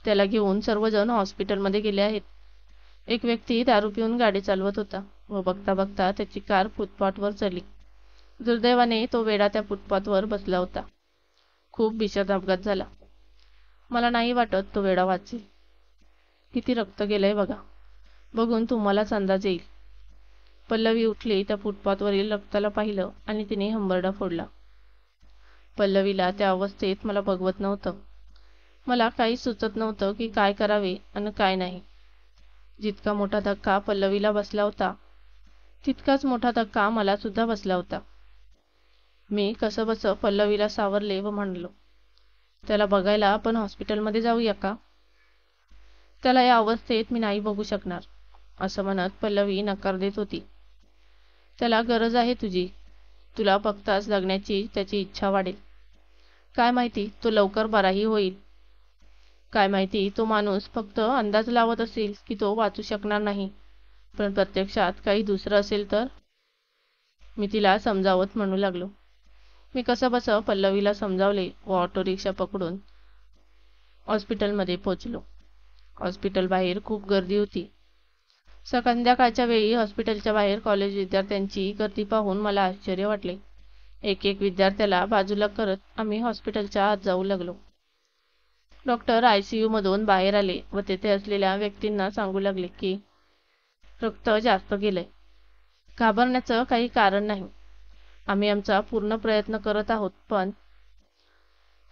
त्याला घेऊन सर्वजण हॉस्पिटलमध्ये गेले आहेत. एक व्यक्ती दारू पिऊन गाडी चालवत होता व बघता बघता त्याची कार फुटपाथवर चढली. दुर्दैवाने तो वेडा त्या फुटपाथवर बसला होता. खूप भीषण अपघात झाला. मला नाही वाटत तो वेडा वाचेल. किती रक्त गेलंय बघा. बघून तुम्हालाच अंदाज येईल. पल्लवी उठली, त्या फुटपाथवरील रक्ताला पाहिलं आणि तिने हंबरडा फोडला. पल्लवीला त्या अवस्थेत मला बघवत नव्हतं. मला काही सुचत नव्हतं की काय करावे आणि काय नाही. जितका मोठा धक्का पल्लवीला बसला होता, तितकाच मोठा धक्का मला सुद्धा बसला होता. मी कसंबसं पल्लवीला सावरले व म्हणलो, त्याला बघायला आपण हॉस्पिटलमध्ये जाऊया का? त्याला या अवस्थेत मी नाही बघू शकणार, असं म्हणत पल्लवी नकार देत होती. त्याला गरज आहे तुझी. तुला बघताच जगण्याची त्याची इच्छा वाढेल. काय माहिती तो लवकर बराही होईल. काय माहिती तो माणूस फक्त अंदाज लावत असेल की तो वाचू शकणार नाही, पण प्रत्यक्षात काही दुसरं असेल तर. मी तिला समजावत म्हणू लागलो. मी कसंबसं पल्लवीला समजावले व ऑटो रिक्षा पकडून हॉस्पिटलमध्ये पोचलो. हॉस्पिटल बाहेर खूप गर्दी होती. संध्याकाळच्या वेळी हॉस्पिटलच्या बाहेर कॉलेज विद्यार्थ्यांची गर्दी पाहून मला आश्चर्य वाटले. एक एक विद्यार्थ्याला बाजूला करत आम्ही हॉस्पिटलच्या आत जाऊ लागलो. डॉक्टर ICU मधून बाहेर आले व तेथे असलेल्या व्यक्तींना सांगू लागले की रक्त जास्त गेलंय. घाबरण्याचं काही कारण नाही. आम्ही आमचा पूर्ण प्रयत्न करत आहोत.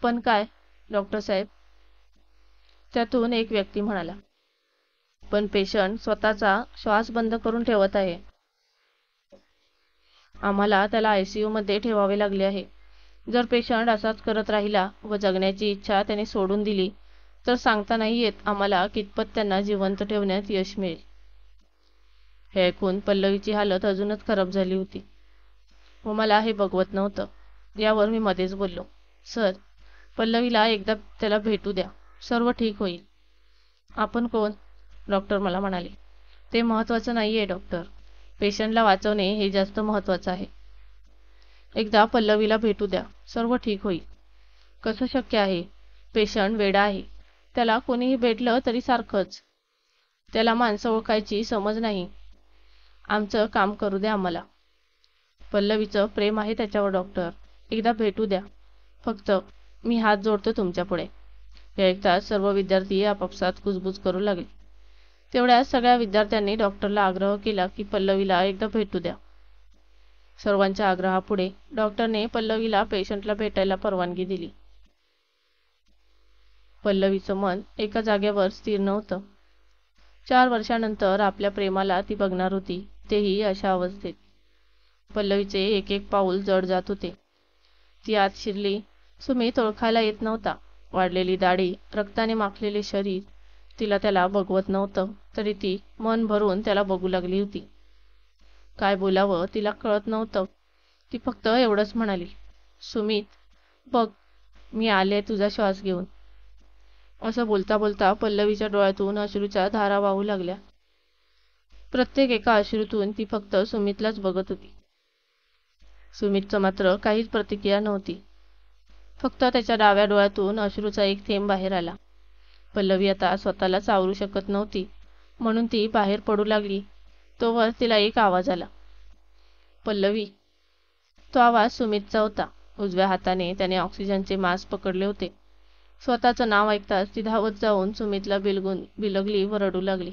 पण काय डॉक्टर साहेब? त्यातून एक व्यक्ती म्हणाला. पण पेशंट स्वतःचा श्वास बंद करून ठेवत आहे. आम्हाला त्याला ICU मध्ये ठेवावे लागले आहे. जर पेशंट असाच करत राहिला व जगण्याची इच्छा त्याने सोडून दिली तर सांगता नाही येत आम्हाला कितपत त्यांना जिवंत ठेवण्यात यश मिळेल. हे ऐकून पल्लवीची हालत अजूनच खराब झाली होती व मला हे बघवत नव्हतं. यावर मी मध्येच बोललो, सर, पल्लवीला एकदा त्याला भेटू द्या, सर्व ठीक होईल. आपण कोण? डॉक्टर मला म्हणाले. ते महत्त्वाचं नाहीये डॉक्टर. पेशंटला वाचवणे हे जास्त महत्त्वाचं आहे. एकदा पल्लवीला भेटू द्या, सर्व ठीक होईल. कसं शक्य आहे? पेशंट वेडा आहे. त्याला कोणीही भेटलं तरी सारखंच. त्याला माणसं ओळखायची समज नाही. आमचं काम करू द्या आम्हाला. पल्लवीचं प्रेम आहे त्याच्यावर डॉक्टर. एकदा भेटू द्या फक्त. मी हात जोडतो तुमच्या पुढे. हे ऐकताच सर्व विद्यार्थी आपापसात कुजबुज करू लागले. तेवढ्यात सगळ्या विद्यार्थ्यांनी डॉक्टरला आग्रह केला की पल्लवीला एकदा भेटू द्या. सर्वांच्या आग्रहापुढे डॉक्टरने पल्लवीला पेशंटला भेटायला परवानगी दिली. पल्लवीचं मन एका जागेवर स्थिर नव्हतं. 4 वर्षानंतर आपल्या प्रेमाला ती बघणार होती, तेही अशा अवस्थेत. पल्लवीचे एक एक पाऊल जड जात होते. ती आत शिरली. सुमित ओळखायला येत नव्हता. वाढलेली दाढी, रक्ताने माखलेले शरीर. तिला त्याला बघवत नव्हतं तरी ती मन भरून त्याला बघू लागली होती. काय बोलावं तिला कळत नव्हतं. ती फक्त एवढंच म्हणाली, सुमित, बघ, मी आले तुझा श्वास घेऊन. असं बोलता बोलता पल्लवीच्या डोळ्यातून अश्रूच्या धारा वाहू लागल्या. प्रत्येक एका अश्रूतून ती फक्त सुमितलाच बघत होती. सुमितचं मात्र काहीच प्रतिक्रिया नव्हती. फक्त त्याच्या डाव्या डोळ्यातून अश्रूचा एक थेंब बाहेर आला. पल्लवी आता स्वतःला सावरू शकत नव्हती म्हणून ती बाहेर पडू लागली. तोवर तिला एक आवाज आला, पल्लवी. तो आवाज सुमितचा होता. उजव्या हाताने त्याने ऑक्सिजनचे मास्क पकडले होते. स्वतःचं नाव ऐकताच ती धावत जाऊन सुमितला बिलगली व रडू लागली.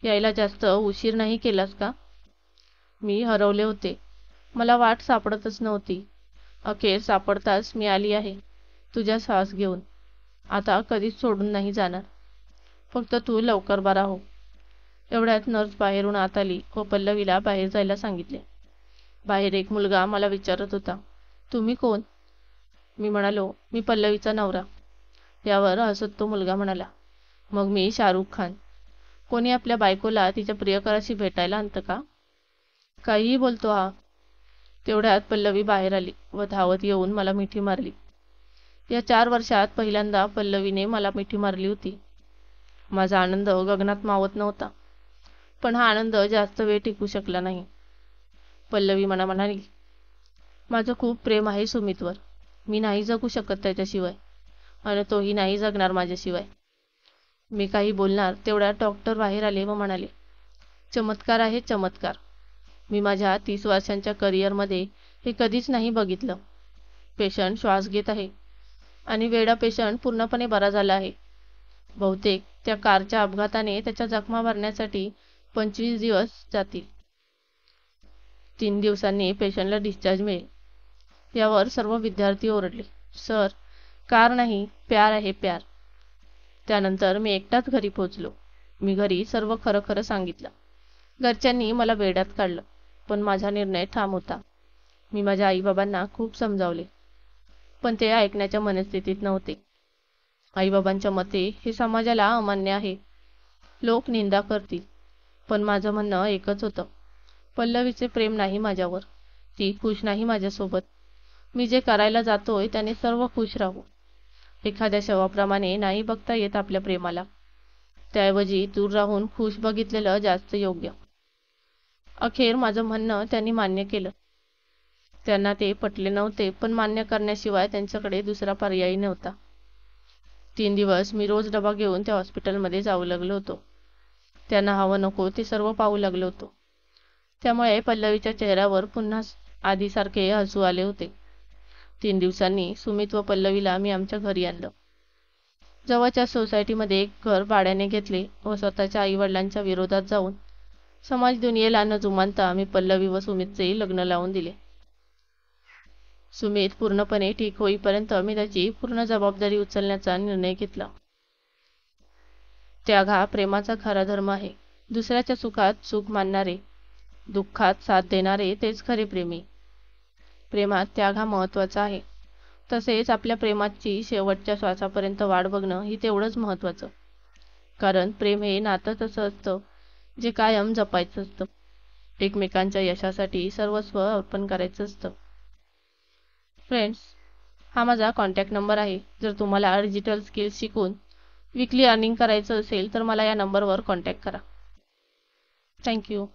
यायला जास्त उशीर नाही केलास का? मी हरवले होते. मला वाट सापडतच नव्हती. अखेर सापडताच मी आली आहे, तुझा श्वास घेऊन. आता कधीच सोडून नाही जाणार. फक्त तू लवकर बरा हो. एवढ्यात नर्स बाहेरून आत आली व पल्लवीला बाहेर जायला सांगितले. बाहेर एक मुलगा मला विचारत होता, तुम्ही कोण? मी म्हणालो, मी पल्लवीचा नवरा. यावर हसत तो मुलगा म्हणाला, मग मी शाहरुख खान. कोणी आपल्या बायकोला तिच्या प्रियकराशी भेटायला आणतं का? काहीही बोलतो हा. तेवढ्यात पल्लवी बाहेर आली व धावत येऊन मला मिठी मारली. या 4 वर्षात पहिल्यांदा पल्लवीने मला मिठी मारली होती. माझा आनंद गगनात मावत नव्हता. पण हा आनंद जास्त वेळ टिकू शकला नाही. पल्लवी मला म्हणाली, माझं खूप प्रेम आहे सुमितवर. मी नाही जगू शकत त्याच्याशिवाय आणि तोही नाही जगणार माझ्याशिवाय. मी काही बोलणार तेवढ्यात डॉक्टर बाहेर आले व म्हणाले, चमत्कार आहे चमत्कार. मी माझ्या 30 वर्षांच्या करिअरमध्ये हे कधीच नाही बघितलं. पेशंट श्वास घेत आहे आणि वेडा पेशंट पूर्णपणे बरा झाला आहे. बहुतेक त्या कारच्या अपघाताने त्याच्या जखमा भरण्यासाठी 25 दिवस जातील. 3 दिवसांनी पेशंटला डिस्चार्ज मिळेल. यावर सर्व विद्यार्थी ओरडले, सर, कार नाही, प्यार आहे, प्यार. त्यानंतर मी एकटाच घरी पोहोचलो. मी घरी सर्व खरं खरं सांगितलं. घरच्यांनी मला वेड्यात काढलं, पण माझा निर्णय ठाम होता. मी माझ्या आईबाबांना खूप समजावले, पण ते ऐकण्याच्या मनस्थितीत नव्हते. आईबाबांच्या मते हे समाजाला अमान्य आहे. लोक निंदा करतील. पण माझं म्हणणं एकच होतं, पल्लवीचे प्रेम नाही माझ्यावर. ती खुश नाही माझ्यासोबत. मी जे करायला जातोय त्याने सर्व खुश राहू. एखाद्या शवाप्रमाणे नाही बघता येत आपल्या प्रेमाला. त्याऐवजी दूर राहून खुश बघितलेलं जास्त योग्य. अखेर माझं म्हणणं त्यांनी मान्य केलं. त्यांना ते पटले नव्हते, पण मान्य करण्याशिवाय त्यांच्याकडे दुसरा पर्याय नव्हता. 3 दिवस मी रोज डबा घेऊन त्या हॉस्पिटलमध्ये जाऊ लागलो होतो. त्यांना हवं नको ते सर्व पाहू लागलो होतो. त्यामुळे पल्लवीच्या चेहऱ्यावर पुन्हा आधीसारखे हसू आले होते. 3 दिवसांनी सुमित व पल्लवीला मी आमच्या घरी आणलं. जवळच्या सोसायटीमध्ये एक घर भाड्याने घेतले व स्वतःच्या आईवडिलांच्या विरोधात जाऊन समाज दुनियेला न जुमानता मी पल्लवी व सुमितचे लग्न लावून दिले. सुमित पूर्णपणे ठीक होईपर्यंत मी त्याची पूर्ण जबाबदारी उचलण्याचा निर्णय घेतला. त्याग हा प्रेमाचा खरा धर्म आहे. दुसऱ्याच्या सुखात सुख मानणारे, दुःखात साथ देणारे तेच खरे प्रेमी. प्रेमात त्याग हा महत्त्वाचा आहे. तसेच आपल्या प्रेमाची शेवटच्या श्वासापर्यंत वाट बघणं ही तेवढंच महत्त्वाचं. कारण प्रेम हे नातं तसं असतं जे कायम जपायचं असतं. एकमेकांच्या यशासाठी सर्वस्व अर्पण करायचं असतं. फ्रेंड्स, हा माझा कॉन्टॅक्ट नंबर आहे. जर तुम्हाला डिजिटल स्किल्स शिकून वीकली अर्निंग करायचं असेल तर मला या नंबरवर कॉन्टॅक्ट करा. थँक्यू.